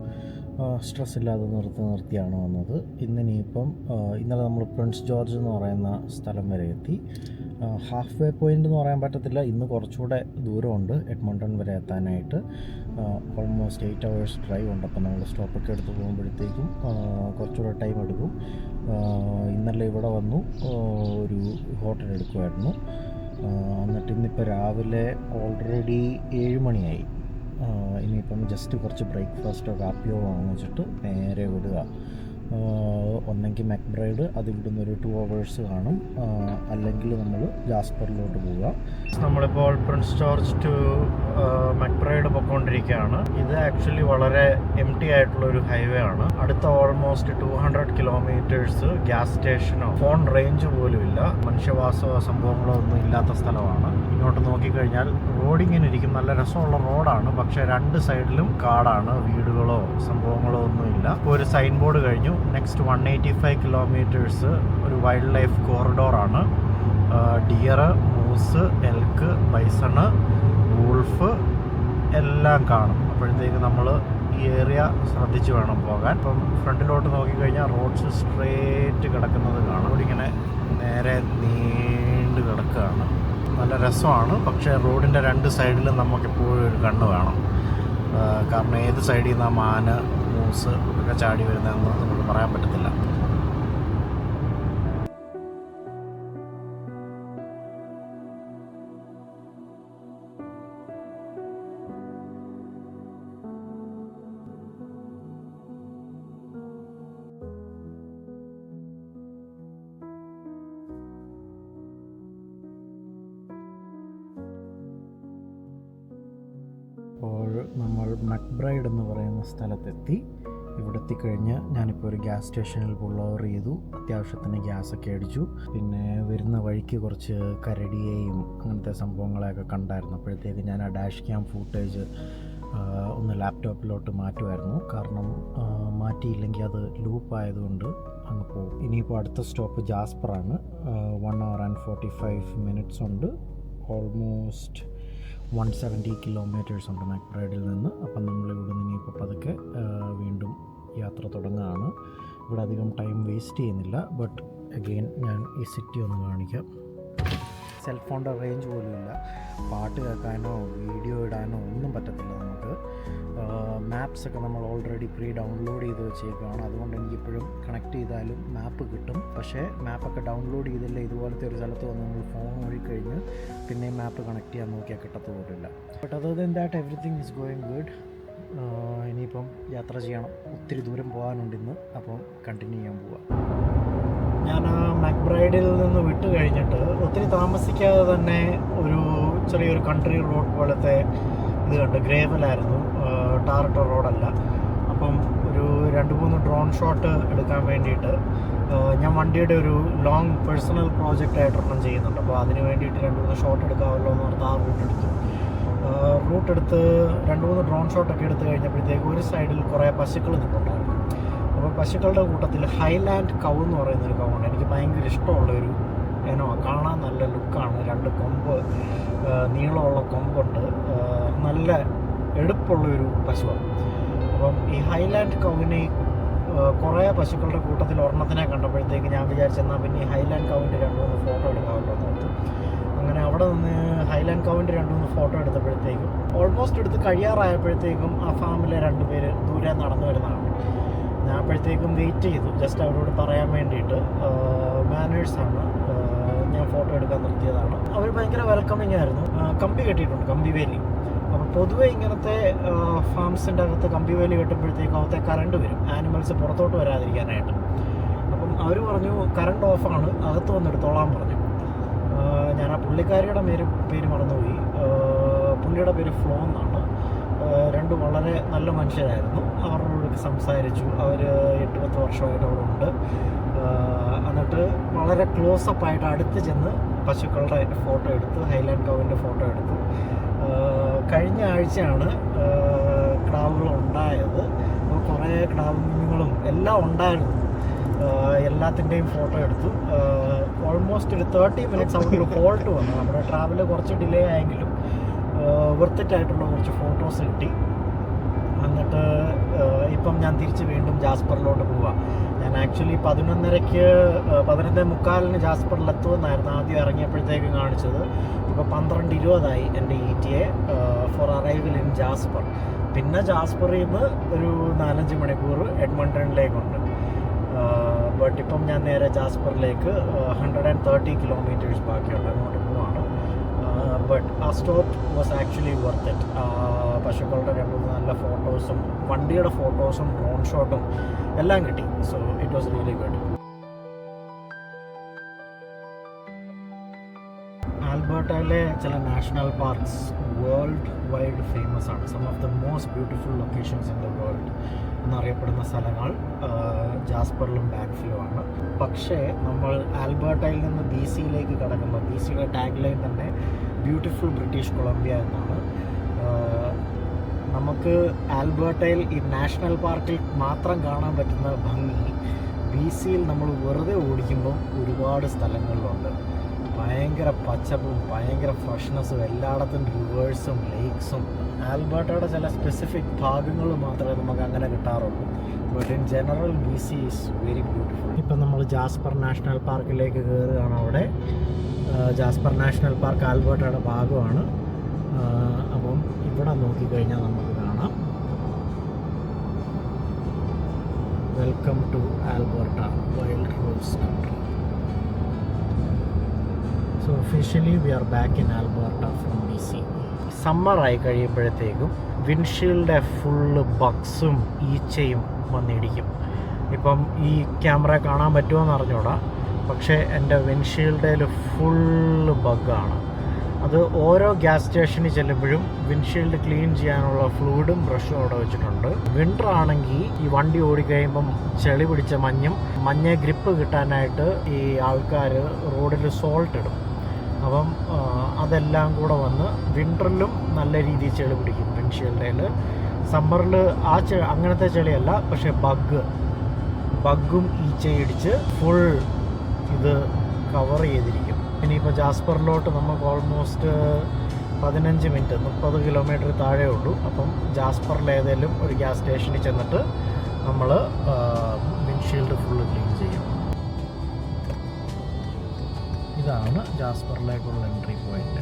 സ്ട്രെസ് ഇല്ലാതെ നിർത്തിയാണ് വന്നത്. ഇന്നിനിയിപ്പം ഇന്നലെ നമ്മൾ പ്രിൻസ് ജോർജ് എന്ന് പറയുന്ന സ്ഥലം വരെ എത്തി. ഹാഫ് വേ പോയിൻ്റ് എന്ന് പറയാൻ പറ്റത്തില്ല, ഇന്ന് കുറച്ചുകൂടെ ദൂരമുണ്ട് എഡ്മണ്ടൺ വരെ എത്താനായിട്ട്. ഓൾമോസ്റ്റ് 8 hours ഡ്രൈവ് ഉണ്ട്. അപ്പം നമ്മൾ സ്റ്റോപ്പൊക്കെ എടുത്ത് പോകുമ്പോഴത്തേക്കും കുറച്ചുകൂടെ ടൈം എടുക്കും. ഇന്നലെ ഇവിടെ വന്നു ഒരു ഹോട്ടൽ എടുക്കുമായിരുന്നു. എന്നിട്ട് ഇന്നിപ്പോൾ രാവിലെ ഓൾറെഡി 7 മണിയായി. ഇനിയിപ്പം ജസ്റ്റ് കുറച്ച് ബ്രേക്ക്ഫാസ്റ്റോ കാപ്പിയോ വാങ്ങിച്ചിട്ട് നേരെ വിടുക. ഒന്നെങ്കിൽ മെക്ബ്രൈഡ്, അത് ഇവിടുന്ന് ഒരു 2 hours കാണും, അല്ലെങ്കിൽ നമ്മൾ ജാസ്പറിലോട്ട് പോവുക. നമ്മളിപ്പോൾ പ്രിൻസ് ജോർജ് ടു മെക്ബ്രൈഡ് പൊയ്ക്കൊണ്ടിരിക്കുകയാണ്. ഇത് ആക്ച്വലി വളരെ എംപ്റ്റി ആയിട്ടുള്ളൊരു ഹൈവേ ആണ്. അടുത്ത ഓൾമോസ്റ്റ് 200 കിലോമീറ്റേഴ്സ് ഗ്യാസ് സ്റ്റേഷനോ ഫോൺ റേഞ്ച് പോലും ഇല്ല. മനുഷ്യവാസമോ സംഭവങ്ങളോ ഒന്നും ഇല്ലാത്ത സ്ഥലമാണ്. ഇങ്ങോട്ട് നോക്കിക്കഴിഞ്ഞാൽ റോഡിങ്ങനെ ഇരിക്കും. നല്ല രസമുള്ള റോഡാണ്, പക്ഷേ 2 സൈഡിലും കാടാണ്, വീടുകളോ സംഭവങ്ങളോ ഒന്നുമില്ല. ഒരു സൈൻ ബോർഡ് കഴിഞ്ഞു. നെക്സ്റ്റ് 185 കിലോമീറ്റേഴ്സ് ഒരു വൈൽഡ് ലൈഫ് കോറിഡോറാണ്. ഡിയർ, മൂസ്, എൽക്ക്, ബൈസണ്, വൂൾഫ് എല്ലാം കാണും. അപ്പോഴത്തേക്ക് നമ്മൾ ഈ ഏരിയ ശ്രദ്ധിച്ച് വേണം പോകാൻ. ഇപ്പം ഫ്രണ്ടിലോട്ട് നോക്കിക്കഴിഞ്ഞാൽ റോഡ്സ് സ്ട്രേറ്റ് കിടക്കുന്നത് കാണാം. ഇവിടെ ഇങ്ങനെ നേരെ നീണ്ട് കിടക്കുകയാണ്. നല്ല രസമാണ്. പക്ഷേ റോഡിൻ്റെ 2 സൈഡിലും നമുക്കെപ്പോഴും ഒരു കണ്ണ് വേണം. കാരണം ഏത് സൈഡിൽ നിന്നാണ് മാന്, മൂസ് ഒക്കെ ചാടി വരുന്നതെന്ന് നമുക്ക് പറയാൻ പറ്റത്തില്ല. അപ്പോൾ നമ്മൾ മെക്ബ്രൈഡ് എന്ന് പറയുന്ന സ്ഥലത്തെത്തി. ഇവിടെ എത്തിക്കഴിഞ്ഞ് ഞാനിപ്പോൾ ഒരു ഗ്യാസ് സ്റ്റേഷനിൽ പുൾ ഓവർ ചെയ്തു. അത്യാവശ്യത്തിന് ഗ്യാസൊക്കെ അടിച്ചു. പിന്നെ വരുന്ന വഴിക്ക് കുറച്ച് കരടിയെയും അങ്ങനത്തെ സംഭവങ്ങളെയൊക്കെ കണ്ടായിരുന്നു. അപ്പോഴത്തേക്ക് ഞാൻ ആ ഡാഷ് ക്യാം ഫൂട്ടേജ് ഒന്ന് ലാപ്ടോപ്പിലോട്ട് മാറ്റുമായിരുന്നു. കാരണം മാറ്റിയില്ലെങ്കിൽ അത് ലൂപ്പായതുകൊണ്ട് അങ്ങ് പോകും. ഇനിയിപ്പോൾ അടുത്ത സ്റ്റോപ്പ് ജാസ്പറാണ്. 1 hour and 45 minutes ഉണ്ട്. ഓൾമോസ്റ്റ് 170 കിലോമീറ്റേഴ്സ് ഉണ്ട് മെക്ബ്രൈഡിൽ നിന്ന്. അപ്പം നമ്മളിവിടെ നിന്ന് ഇനിയിപ്പോൾ പതുക്കെ വീണ്ടും യാത്ര തുടങ്ങുകയാണ്. ഇവിടെ അധികം ടൈം വേസ്റ്റ് ചെയ്യുന്നില്ല. ബട്ട് അഗെയിൻ ഞാൻ ഈ സിറ്റി ഒന്ന് കാണിക്കാം. സെൽഫോണിൻ്റെ റേഞ്ച് പോലും ഇല്ല, പാട്ട് കേൾക്കാനോ വീഡിയോ ഇടാനോ ഒന്നും പറ്റത്തില്ല നമുക്ക്. മാപ്സൊക്കെ നമ്മൾ ഓൾറെഡി ഡൗൺലോഡ് ചെയ്ത് വെച്ചേക്കുകയാണ്. അതുകൊണ്ട് എനിക്കിപ്പോഴും കണക്ട് ചെയ്താലും മാപ്പ് കിട്ടും. പക്ഷേ മാപ്പൊക്കെ ഡൗൺലോഡ് ചെയ്തില്ല, ഇതുപോലത്തെ ഒരു സ്ഥലത്ത് വന്ന് നമ്മൾ ഫോൺ വഴി കഴിഞ്ഞ് പിന്നെ മാപ്പ് കണക്ട് ചെയ്യാൻ നോക്കിയാൽ കിട്ടത്തുപോലില്ല. But other than that everything is going good. ഇനിയിപ്പം യാത്ര ചെയ്യണം, ഒത്തിരി ദൂരം പോകാനുണ്ട് ഇന്ന്, അപ്പം കണ്ടിന്യൂ ചെയ്യാൻ പോവാം. ഞാൻ മക്ബ്രൈഡിൽ നിന്ന് വിട്ട് കഴിഞ്ഞിട്ട് ഒത്തിരി താമസിക്കാതെ തന്നെ ഒരു ചെറിയൊരു കൺട്രി റോഡ് പോലത്തെ ഇത് കണ്ട്. ഗ്രേവലായിരുന്നു, ടാറിട്ട റോഡല്ല. അപ്പം ഒരു 2-3 ഡ്രോൺ ഷോട്ട് എടുക്കാൻ വേണ്ടിയിട്ട് ഞാൻ വണ്ടിയുടെ ഒരു ലോങ് പേഴ്സണൽ പ്രോജക്റ്റായിട്ടൊരെണ്ണം ചെയ്യുന്നുണ്ട്. അപ്പോൾ അതിന് വേണ്ടിയിട്ട് 2-3 ഷോട്ട് എടുക്കാമല്ലോ എന്ന് പറഞ്ഞാൽ ആ റൂട്ടെടുത്ത് 2-3 ഡ്രോൺ ഷോട്ടൊക്കെ എടുത്ത് കഴിഞ്ഞപ്പോഴത്തേക്ക് ഒരു സൈഡിൽ കുറേ പശുക്കൾ നിൽക്കുന്നുണ്ടായിരുന്നു. അപ്പോൾ പശുക്കളുടെ കൂട്ടത്തിൽ ഹൈലാൻഡ് കൗ എന്ന് പറയുന്നൊരു കൗണ്ട് എനിക്ക് ഭയങ്കര ഇഷ്ടമുള്ളൊരു ഇനോ. കാണാൻ നല്ല ലുക്കാണ്, 2 കൊമ്പ്, നീളമുള്ള കൊമ്പുണ്ട്, നല്ല എടുപ്പുള്ളൊരു പശുവാണ്. അപ്പം ഈ ഹൈലാൻഡ് കൗവിനെ കുറേ പശുക്കളുടെ കൂട്ടത്തിൽ ഒരെണ്ണത്തിനെ കണ്ടപ്പോഴത്തേക്ക് ഞാൻ വിചാരിച്ചെന്നാൽ പിന്നെ ഈ ഹൈലാൻഡ് കൗവിൻ്റെ 2-3 ഫോട്ടോ എടുക്കാമല്ലോ എന്ന് ഓർത്തു. അങ്ങനെ അവിടെ നിന്ന് ഹൈലാൻഡ് കൗവിൻ്റെ 2-3 ഫോട്ടോ എടുത്തപ്പോഴത്തേക്കും ഓൾമോസ്റ്റ് എടുത്ത് കഴിയാറായപ്പോഴത്തേക്കും ആ ഫാമിലെ 2 പേര് ദൂരെ നടന്നു വരുന്നതാണ്. ഞാൻ അപ്പോഴത്തേക്കും വെയിറ്റ് ചെയ്തു, ജസ്റ്റ് അവരോട് പറയാൻ വേണ്ടിയിട്ട്. മാനേഴ്സാണ്, ഞാൻ ഫോട്ടോ എടുക്കാൻ നിർത്തിയതാണ്. അവർ ഭയങ്കര വെൽക്കമിങ് ആയിരുന്നു. കമ്പി കെട്ടിയിട്ടുണ്ട്, കമ്പിവേലി. അപ്പോൾ പൊതുവെ ഇങ്ങനത്തെ ഫാംസിൻ്റെ അകത്ത് കമ്പിവേലി കെട്ടുമ്പോഴത്തേക്കും അകത്തെ കറണ്ട് വരും, ആനിമൽസ് പുറത്തോട്ട് വരാതിരിക്കാനായിട്ട്. അപ്പം അവർ പറഞ്ഞു കറണ്ട് ഓഫാണ്, അകത്ത് വന്നെടുത്തോളാൻ പറഞ്ഞു. ഞാൻ ആ പുള്ളിക്കാരിയുടെ പേര് മറന്നുപോയി. പുള്ളിയുടെ പേര് ഫ്ലോ എന്നാണ്. 2 വളരെ നല്ല മനുഷ്യരായിരുന്നു. അവരോട് സംസാരിച്ചു. അവർ 8-10 വർഷമായിട്ട് അവിടെ ഉണ്ട്. എന്നിട്ട് വളരെ ക്ലോസപ്പായിട്ട് അടുത്ത് ചെന്ന് പശുക്കളുടെ ഫോട്ടോ എടുത്ത്, ഹൈലാൻഡ് കൗവിൻ്റെ ഫോട്ടോ എടുത്തു. കഴിഞ്ഞ ആഴ്ചയാണ് ക്രാവുകൾ ഉണ്ടായത്. അപ്പോൾ കുറേ ക്രാവ് കുഞ്ഞുങ്ങളും എല്ലാം ഉണ്ടായിരുന്നു. എല്ലാത്തിൻ്റെയും ഫോട്ടോ എടുത്തു. ഓൾമോസ്റ്റ് ഒരു 30 മിനിറ്റ്സ് അവിടെ ഹോൾട്ട് വന്നു. നമ്മുടെ ട്രാവൽ കുറച്ച് ഡിലേ ആയെങ്കിലും വർത്തിട്ടായിട്ടുള്ള കുറച്ച് ഫോട്ടോസ് കിട്ടി. എന്നിട്ട് ഇപ്പം ഞാൻ തിരിച്ച് വീണ്ടും ജാസ്പറിലോട്ട് പോവാം. ഞാൻ ആക്ച്വലി 11:45 ജാസ്പറിലെത്തുമെന്നായിരുന്നു ആദ്യം ഇറങ്ങിയപ്പോഴത്തേക്കും കാണിച്ചത്. ഇപ്പോൾ 12:20 എൻ്റെ ETA for arrival in Jasper. പിന്നെ ജാസ്പറിൽ നിന്ന് ഒരു 4-5 മണിക്കൂർ എഡ്മണ്ടണിലേക്കുണ്ട്. ബട്ട് ഇപ്പം ഞാൻ നേരെ ജാസ്പറിലേക്ക് 130 കിലോമീറ്റേഴ്സ് ബാക്കിയുണ്ട്, അങ്ങോട്ട് പോവാണ്. ബട്ട് ആ stop was actually worth it. പശുക്കളുടെ 2-3 നല്ല ഫോട്ടോസും വണ്ടിയുടെ ഫോട്ടോസും ഡ്രോൺ ഷോട്ടും എല്ലാം കിട്ടി. So it was really good. ആൽബർട്ടയിലെ ചില national parks world wide famous ആണ്. Some of the most beautiful locations in the world എന്നറിയപ്പെടുന്ന സ്ഥലങ്ങൾ ജാസ്പറിലും ബാൻഫിലുമാണ്. പക്ഷേ നമ്മൾ ആൽബർട്ടയിൽ നിന്ന് BCയിലേക്ക് കടക്കുമ്പോൾ BCയുടെ ടാഗ് ലൈൻ തന്നെ ബ്യൂട്ടിഫുൾ ബ്രിട്ടീഷ് കൊളംബിയ എന്നാണ്. നമുക്ക് ആൽബർട്ടയിൽ ഈ നാഷണൽ പാർക്കിൽ മാത്രം കാണാൻ പറ്റുന്ന ഭംഗി BCയിൽ നമ്മൾ വെറുതെ ഓടിക്കുമ്പോൾ ഒരുപാട് സ്ഥലങ്ങളിലുണ്ട്. ഭയങ്കര പച്ചപ്പും ഭയങ്കര ഫ്രഷ്നെസ്സും, എല്ലായിടത്തും റിവേഴ്സും ലേക്സും. ആൽബർട്ടയുടെ ചില സ്പെസിഫിക് ഭാഗങ്ങൾ മാത്രമേ നമുക്ക് അങ്ങനെ കിട്ടാറുള്ളൂ. But in general BC is very beautiful. ഇപ്പം നമ്മൾ ജാസ്പർ നാഷണൽ പാർക്കിലേക്ക് കയറുകയാണ്. അവിടെ ജാസ്പർ നാഷണൽ പാർക്ക് ആൽബർട്ടയുടെ ഭാഗമാണ്. അപ്പം ഇവിടെ നോക്കിക്കഴിഞ്ഞാൽ നമുക്ക് കാണാം, welcome to Alberta wild rose country. So officially we are back in Alberta from BC. സമ്മറായി കഴിയുമ്പോഴത്തേക്കും വിൻഷീൽഡ് ഫുള്ള് ബഗ്സും ഈച്ചയും വന്നിടിക്കും. ഇപ്പം ഈ ക്യാമറ കാണാൻ പറ്റുമോ എന്ന് അറിഞ്ഞൂടാ, പക്ഷേ എൻ്റെ വിൻഷീൽഡിൽ ഫുള്ള് ബഗ്ഗാണ്. അത് ഓരോ ഗ്യാസ് സ്റ്റേഷനിൽ ചെല്ലുമ്പോഴും വിൻഷീൽഡ് ക്ലീൻ ചെയ്യാനുള്ള ഫ്ലൂയിഡും ബ്രഷും അവിടെ വെച്ചിട്ടുണ്ട്. വിൻ്റർ ആണെങ്കിൽ ഈ വണ്ടി ഓടിക്കഴിയുമ്പം ചെളി പിടിച്ച മഞ്ഞ ഗ്രിപ്പ് കിട്ടാനായിട്ട് ഈ ആൾക്കാർ റോഡിൽ സോൾട്ട് ഇടും. അപ്പം അതെല്ലാം കൂടെ വന്ന് വിൻ്ററിലും നല്ല രീതിയിൽ ചെളി പിടിക്കും വിൻഷീൽഡിൽ. സമ്മറിൽ അങ്ങനത്തെ ചെളിയല്ല, പക്ഷേ ബഗ്ഗും ഈച്ചയിടിച്ച് ഫുൾ ഇത് കവർ ചെയ്തിരിക്കും. ഇനിയിപ്പോൾ ജാസ്പറിലോട്ട് നമുക്ക് ഓൾമോസ്റ്റ് 15 മിനിറ്റ് 30 കിലോമീറ്റർ താഴെ ഉള്ളൂ. അപ്പം ജാസ്പറിൽ ഏതെങ്കിലും ഒരു ഗ്യാസ് സ്റ്റേഷനിൽ ചെന്നിട്ട് നമ്മൾ വിൻഡ്ഷീൽഡ് ഫുള്ള് ക്ലീൻ ചെയ്യും. ഇതാണ് ജാസ്പറിലേക്കുള്ള എൻട്രി പോയിന്റ്.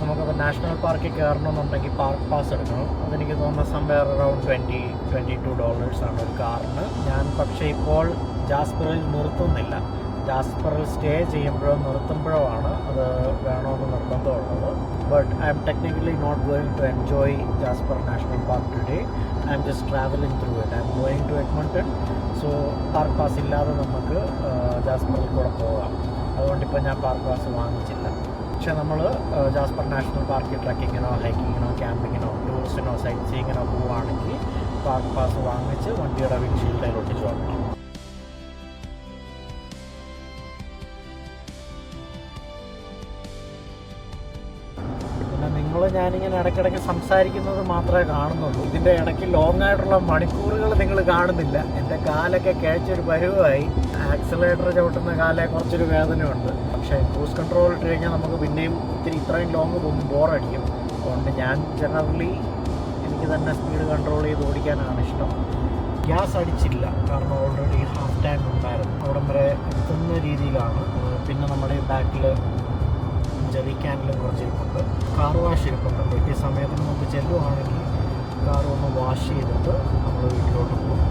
നമുക്കപ്പോൾ നാഷണൽ പാർക്കിൽ കയറണമെന്നുണ്ടെങ്കിൽ പാർക്ക് പാസ് എടുക്കണം. അതെനിക്ക് തോന്നുന്ന സംവെയർ അറൗണ്ട് $22 ആണ് ഒരു കാറിന്. ഞാൻ പക്ഷേ ഇപ്പോൾ ജാസ്പറിൽ നിർത്തുന്നില്ല. ജാസ്പറിൽ സ്റ്റേ ചെയ്യുമ്പോഴോ നിർത്തുമ്പോഴോ ആണ് അത് വേണമെന്ന് നിർബന്ധമുള്ളത്. But I'm technically not going to enjoy Jasper National Park today. I'm just travelling through it. I'm going to Edmonton. So park pass ഇല്ലാതെ നമുക്ക് ജാസ്പറിൽ കൂടെ പോകാം. അതുകൊണ്ടിപ്പോൾ ഞാൻ പാർക്ക് പാസ് വാങ്ങിച്ചില്ല. പക്ഷേ നമ്മൾ ജാസ്പർ നാഷണൽ പാർക്കിൽ ട്രക്കിങ്ങിനോ ഹൈക്കിങ്ങിനോ ക്യാമ്പിങ്ങിനോ ടൂറിസ്റ്റിനോ സൈറ്റ് സീയിങ്ങിനോ പോവുകയാണെങ്കിൽ park pass വാങ്ങിച്ച് വണ്ടിയുടെ വിൻഡ്ഷീൽഡിൽ ഒട്ടിച്ച് വെക്കണം. ഞാനിങ്ങനെ ഇടയ്ക്കിടയ്ക്ക് സംസാരിക്കുന്നത് മാത്രമേ കാണുന്നുള്ളൂ. ഇതിൻ്റെ ഇടയ്ക്ക് ലോങ് ആയിട്ടുള്ള മണിക്കൂറുകൾ നിങ്ങൾ കാണുന്നില്ല. എൻ്റെ കാലൊക്കെ കഴിച്ചൊരു പരുവമായി. ആക്സിലേറ്റർ ചവിട്ടുന്ന കാലേ കുറച്ചൊരു വേദനയുണ്ട്. പക്ഷേ ക്രൂസ് കൺട്രോൾ ഇട്ട് കഴിഞ്ഞാൽ നമുക്ക് പിന്നെയും ഇത്രയും ലോങ് പോകുമ്പോൾ ബോറടിക്കും. അതുകൊണ്ട് ഞാൻ ജനറലി എനിക്ക് തന്നെ സ്പീഡ് കൺട്രോൾ ചെയ്ത് ഓടിക്കാനാണ് ഇഷ്ടം. ഗ്യാസ് അടിച്ചില്ല, കാരണം ഓൾറെഡി ഹാഫ് ടാങ്ക് ഉണ്ടായിരുന്നു. അവിടം വരെ എത്തുന്ന രീതിയിലാണ്. പിന്നെ നമ്മുടെ ബാക്കിൽ ചെറിയ ക്യാനിലും കുറച്ച് ഇരിപ്പുണ്ട്. കാർ വാഷ് ഇരിപ്പുണ്ട്. ഈ സമയത്തിന് നമുക്ക് ചെല്ലുവാണെങ്കിൽ കാർ ഒന്ന് വാഷ് ചെയ്തിട്ട് നമ്മൾ വീട്ടിലോട്ട് പോകും.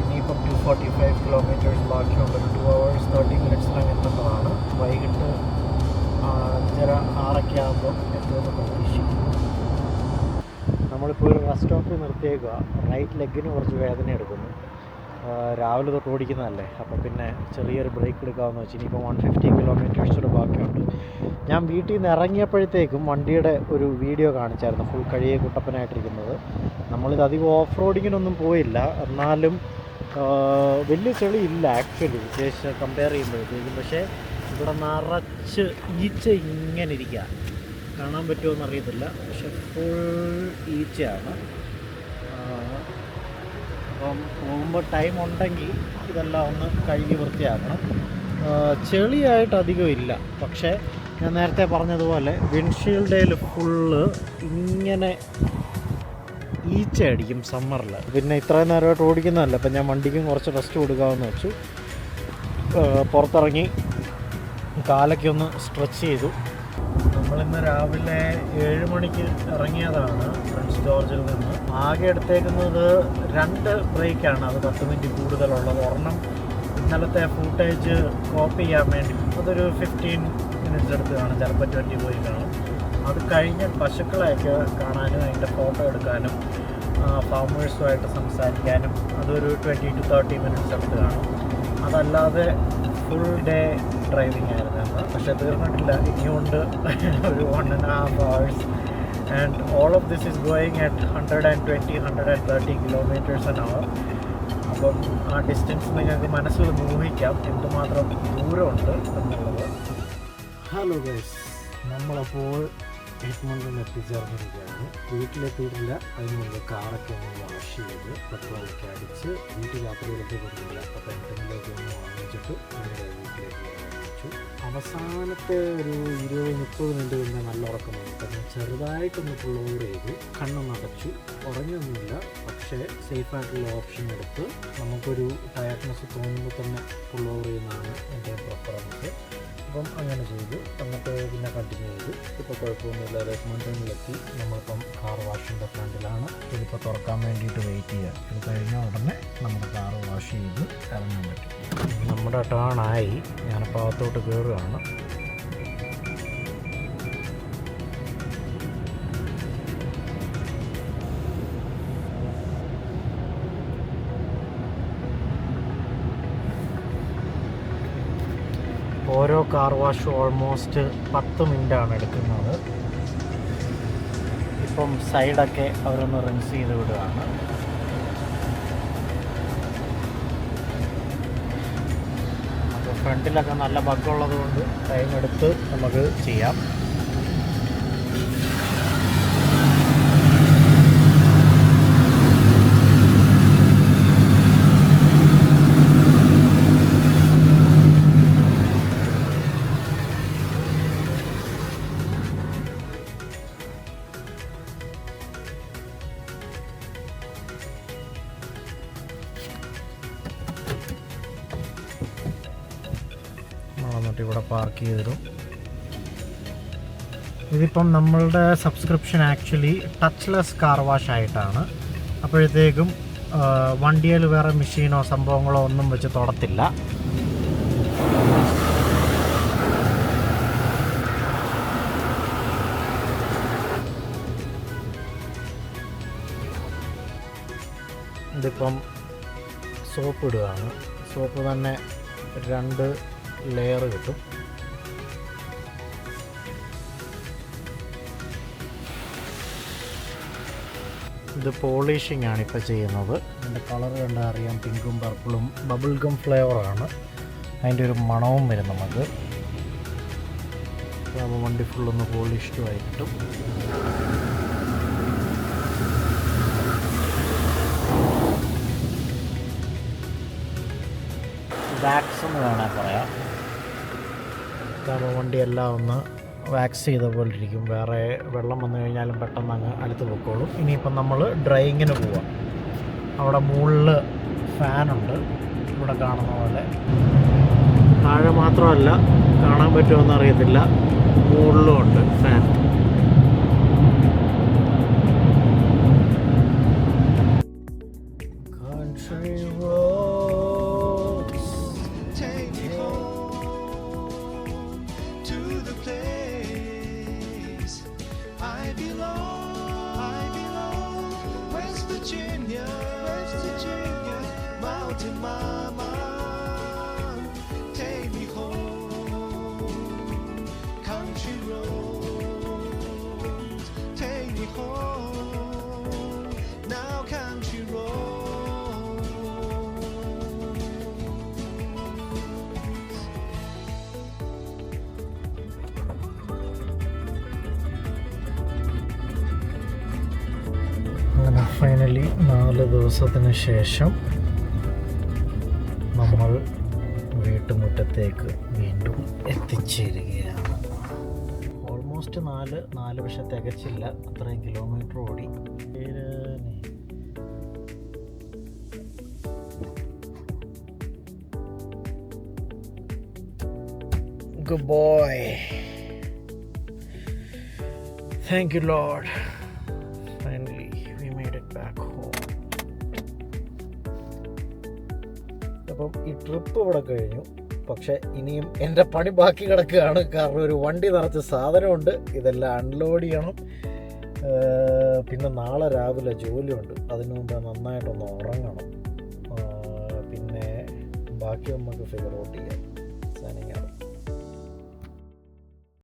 ഇനിയിപ്പം 245 കിലോമീറ്റേഴ്സ് ബാക്കിയുണ്ട്. 2 hours 30 minutes എത്തേണ്ടതാണ്. വൈകിട്ട് 5:30 ആകുമ്പോൾ എത്തുമെന്ന് പ്രതീക്ഷിക്കുന്നു. നമ്മളിപ്പോൾ ഒരു റെസ്റ്റ് സ്റ്റോപ്പിൽ നിർത്തിയേക്കുക. റൈറ്റ് ലെഗിന് കുറച്ച് വേദന എടുക്കുന്നു. രാവിലെ തൊട്ട് ഓടിക്കുന്നതല്ലേ, അപ്പോൾ പിന്നെ ചെറിയൊരു ബ്രേക്ക് എടുക്കാമെന്ന് വെച്ച്. ഇനിയിപ്പോൾ 150 കിലോമീറ്റേഴ്സ് ബാക്കിയുണ്ട്. ഞാൻ വീട്ടിൽ നിന്ന് ഇറങ്ങിയപ്പോഴത്തേക്കും വണ്ടിയുടെ ഒരു വീഡിയോ കാണിച്ചായിരുന്നു, ഫുൾ കഴിയെ കുട്ടപ്പനായിട്ടിരിക്കുന്നത്. നമ്മളിത് അധികം ഓഫ് റോഡിങ്ങിനൊന്നും പോയില്ല, എന്നാലും വലിയ ചെളി ഇല്ല ആക്ച്വലി വിശേഷം കമ്പയർ ചെയ്യുമ്പോഴത്തേക്കും. പക്ഷേ ഇവിടെ നിറച്ച് ഈച്ച ഇങ്ങനെ ഇരിക്കുക, കാണാൻ പറ്റുമോ എന്നറിയത്തില്ല. പക്ഷെ ഫുൾ ഈച്ചയാണ്. അപ്പം പോകുമ്പോൾ ടൈം ഉണ്ടെങ്കിൽ ഇതെല്ലാം ഒന്ന് കഴുകി വൃത്തിയാക്കണം. ചെളിയായിട്ട് അധികം ഇല്ല, പക്ഷേ ഞാൻ നേരത്തെ പറഞ്ഞതുപോലെ വിൻഡ്ഷീൽഡിൽ ഫുള്ള് ഇങ്ങനെ ഈച്ച അടിക്കും സമ്മറിൽ. പിന്നെ ഇത്രയും നേരമായിട്ട് ഓടിക്കുന്നതല്ല, അപ്പം ഞാൻ വണ്ടിക്കും കുറച്ച് റെസ്റ്റ് കൊടുക്കാമെന്ന് വെച്ചു. പുറത്തിറങ്ങി കാലൊക്കെ ഒന്ന് സ്ട്രെച്ച് ചെയ്തു. നമ്മളിന്ന് രാവിലെ 7 മണിക്ക് ഇറങ്ങിയതാണ് പ്രിൻസ് ജോർജിൽ നിന്ന്. ആകെ എടുത്തേക്കുന്നത് 2 ബ്രേക്കാണ്, അത് 10 മിനിറ്റ് കൂടുതലുള്ളത്. ഒരെണ്ണം ഇന്നലത്തെ ഫൂട്ടേജ് കോപ്പി ചെയ്യാൻ വേണ്ടി, അതൊരു 15 മിനിറ്റ്സ് എടുത്ത് കാണും, ചിലപ്പോൾ 20 പോയി കാണും. അത് കഴിഞ്ഞ് പശുക്കളെയൊക്കെ കാണാനും അതിൻ്റെ ഫോട്ടോ എടുക്കാനും ഫാമേഴ്സുമായിട്ട് സംസാരിക്കാനും അതൊരു 20 to 30 മിനിറ്റ്സ് എടുത്ത് കാണും. അതല്ലാതെ ഫുൾ ഡേ ഡ്രൈവിംഗ് ആയിരുന്നു അന്ന്. പക്ഷെ തീർന്നിട്ടില്ല, ഇനിയുണ്ട് ഒരു 1.5 hours. And all of this is going at 120-130 kilometres an hour. അപ്പം ആ ഡിസ്റ്റൻസ് നിങ്ങൾക്ക് മനസ്സിൽ ഊഹിക്കാം എന്തുമാത്രം ദൂരമുണ്ട് എന്നുള്ളത്. ഹലോ ഗൈസ്, നമ്മളപ്പോൾ എഡ്മണ്ടൺ എത്തിച്ചേർന്നിരിക്കുകയാണ്. വീട്ടിലെത്തിയിട്ടില്ല, അതിന് മുമ്പ് കാറൊക്കെ ഒന്ന് വാഷ് ചെയ്ത് പെട്രോളൊക്കെ അടിച്ച് വീട്ടിൽ യാത്രയിലേക്ക് കൊടുക്കില്ല. അപ്പോൾ എന്തെങ്കിലുമൊക്കെ ഒന്ന് വാങ്ങിച്ചിട്ട് നേരെ വീട്ടിലേക്ക് വാങ്ങിച്ചു. അവസാനത്തെ ഒരു 20-30 മിനിറ്റ് പിന്നെ നല്ല ഉറക്കം വന്നു. അപ്പം ഞാൻ ചെറുതായിട്ടൊന്ന് പുൾ ഓവർ ചെയ്തു, കണ്ണൊന്ന് അടച്ചു. ഉറങ്ങൊന്നുമില്ല, പക്ഷേ സേഫായിട്ടുള്ള ഓപ്ഷൻ എടുത്ത് നമുക്കൊരു ടയർഡ്നെസ് തോന്നുമ്പോൾ തന്നെ പുൾ ഓവർ ചെയ്യുന്നതാണ് എൻ്റെ പ്രിഫറൻസ്. അപ്പം അങ്ങനെ ചെയ്തു. എന്നിട്ട് പിന്നെ കണ്ടിന്യൂ ചെയ്തു. ഇപ്പോൾ കുഴപ്പമൊന്നുമില്ലാതെ എഡ്മണ്ടണിലെത്തി. നമ്മളിപ്പം കാർ വാഷിൻ്റെ ഫ്രണ്ടിലാണ്. ഇതിപ്പോൾ തുറക്കാൻ വേണ്ടിയിട്ട് വെയിറ്റ് ചെയ്യുക. ഇത് കഴിഞ്ഞാൽ ഉടനെ നമ്മുടെ കാർ വാഷ് ചെയ്ത് ഇറങ്ങാൻ പറ്റും. നമ്മുടെ ടേണായി, ഞാനിപ്പോൾ അകത്തോട്ട് കയറുകയാണ്. ഓരോ കാർ വാഷും ഓൾമോസ്റ്റ് 10 മിനിറ്റാണ് എടുക്കുന്നത്. ഇപ്പം സൈഡൊക്കെ അവരൊന്ന് റിൻസ് ചെയ്ത് വിടുകയാണ്. അപ്പോൾ ഫ്രണ്ടിലൊക്കെ നല്ല ബഗ്ഗുള്ളത് കൊണ്ട് ടൈം എടുത്ത് നമുക്ക് ചെയ്യാം. എന്നിട്ട് ഇവിടെ പാർക്ക് ചെയ്തിടും. ഇതിപ്പം നമ്മളുടെ subscription actually touchless car wash ആയിട്ടാണ്. അപ്പോഴത്തേക്കും വണ്ടിയിൽ വേറെ മെഷീനോ സംഭവങ്ങളോ ഒന്നും വെച്ച് തൊടത്തില്ല. ഇതിപ്പം സോപ്പ് ഇടുകയാണ്. സോപ്പ് തന്നെ 2 ലെയർ കിട്ടും. ഇത് പോളിഷിംഗ് ആണ് ഇപ്പോൾ ചെയ്യുന്നത്. അതിൻ്റെ കളർ കണ്ടാൽ അറിയാം, പിങ്കും പർപ്പിളും ബബിൾ ഗം ഫ്ലേവറാണ്. അതിൻ്റെ ഒരു മണവും വരും നമുക്ക്. അപ്പോൾ വണ്ടി ഫുള്ളൊന്ന് പോളിഷ്ഡുമായി കിട്ടും. വാക്സ് എന്ന് വേണേൽ പറയാം. അപ്പോൾ വണ്ടിയെല്ലാം ഒന്ന് വാക്സ് ചെയ്ത പോലെ ഇരിക്കും. വേറെ വെള്ളം വന്നു കഴിഞ്ഞാലും പെട്ടെന്ന് അങ്ങ് അടുത്ത് പൊക്കോളും. ഇനിയിപ്പം നമ്മൾ ഡ്രൈയിങ്ങിന് പോവാം. അവിടെ മുകളിൽ ഫാനുണ്ട്, ഇവിടെ കാണുന്ന പോലെ. താഴെ മാത്രമല്ല, കാണാൻ പറ്റുമോയെന്ന് അറിയത്തില്ല, മുകളിലും ഉണ്ട് ഫാൻ. ഫൈനലി 4 ദിവസത്തിന് ശേഷം നമ്മൾ വീട്ടുമുറ്റത്തേക്ക് വീണ്ടും എത്തിച്ചേരുകയാണ്. ഓൾമോസ്റ്റ് 4 പക്ഷെ തികച്ചില്ല, അത്രയും കിലോമീറ്റർ ഓടി. Good boy. Thank you, Lord. Finally, we made it back home. അപ്പം ഈ ട്രിപ്പ് ഇവിടെ കഴിഞ്ഞു. പക്ഷേ ഇനിയും എൻ്റെ പണി ബാക്കി കിടക്കുകയാണ്. കാരണം ഒരു വണ്ടി നിറച്ച് സാധനമുണ്ട്, ഇതെല്ലാം അൺലോഡ് ചെയ്യണം. പിന്നെ നാളെ രാവിലെ ജോലിയുണ്ട്. അതിനു മുമ്പ് നന്നായിട്ടൊന്ന് ഉറങ്ങണം. പിന്നെ ബാക്കി നമുക്ക് ഫിഗർ ഔട്ട് ചെയ്യാം. Signing out.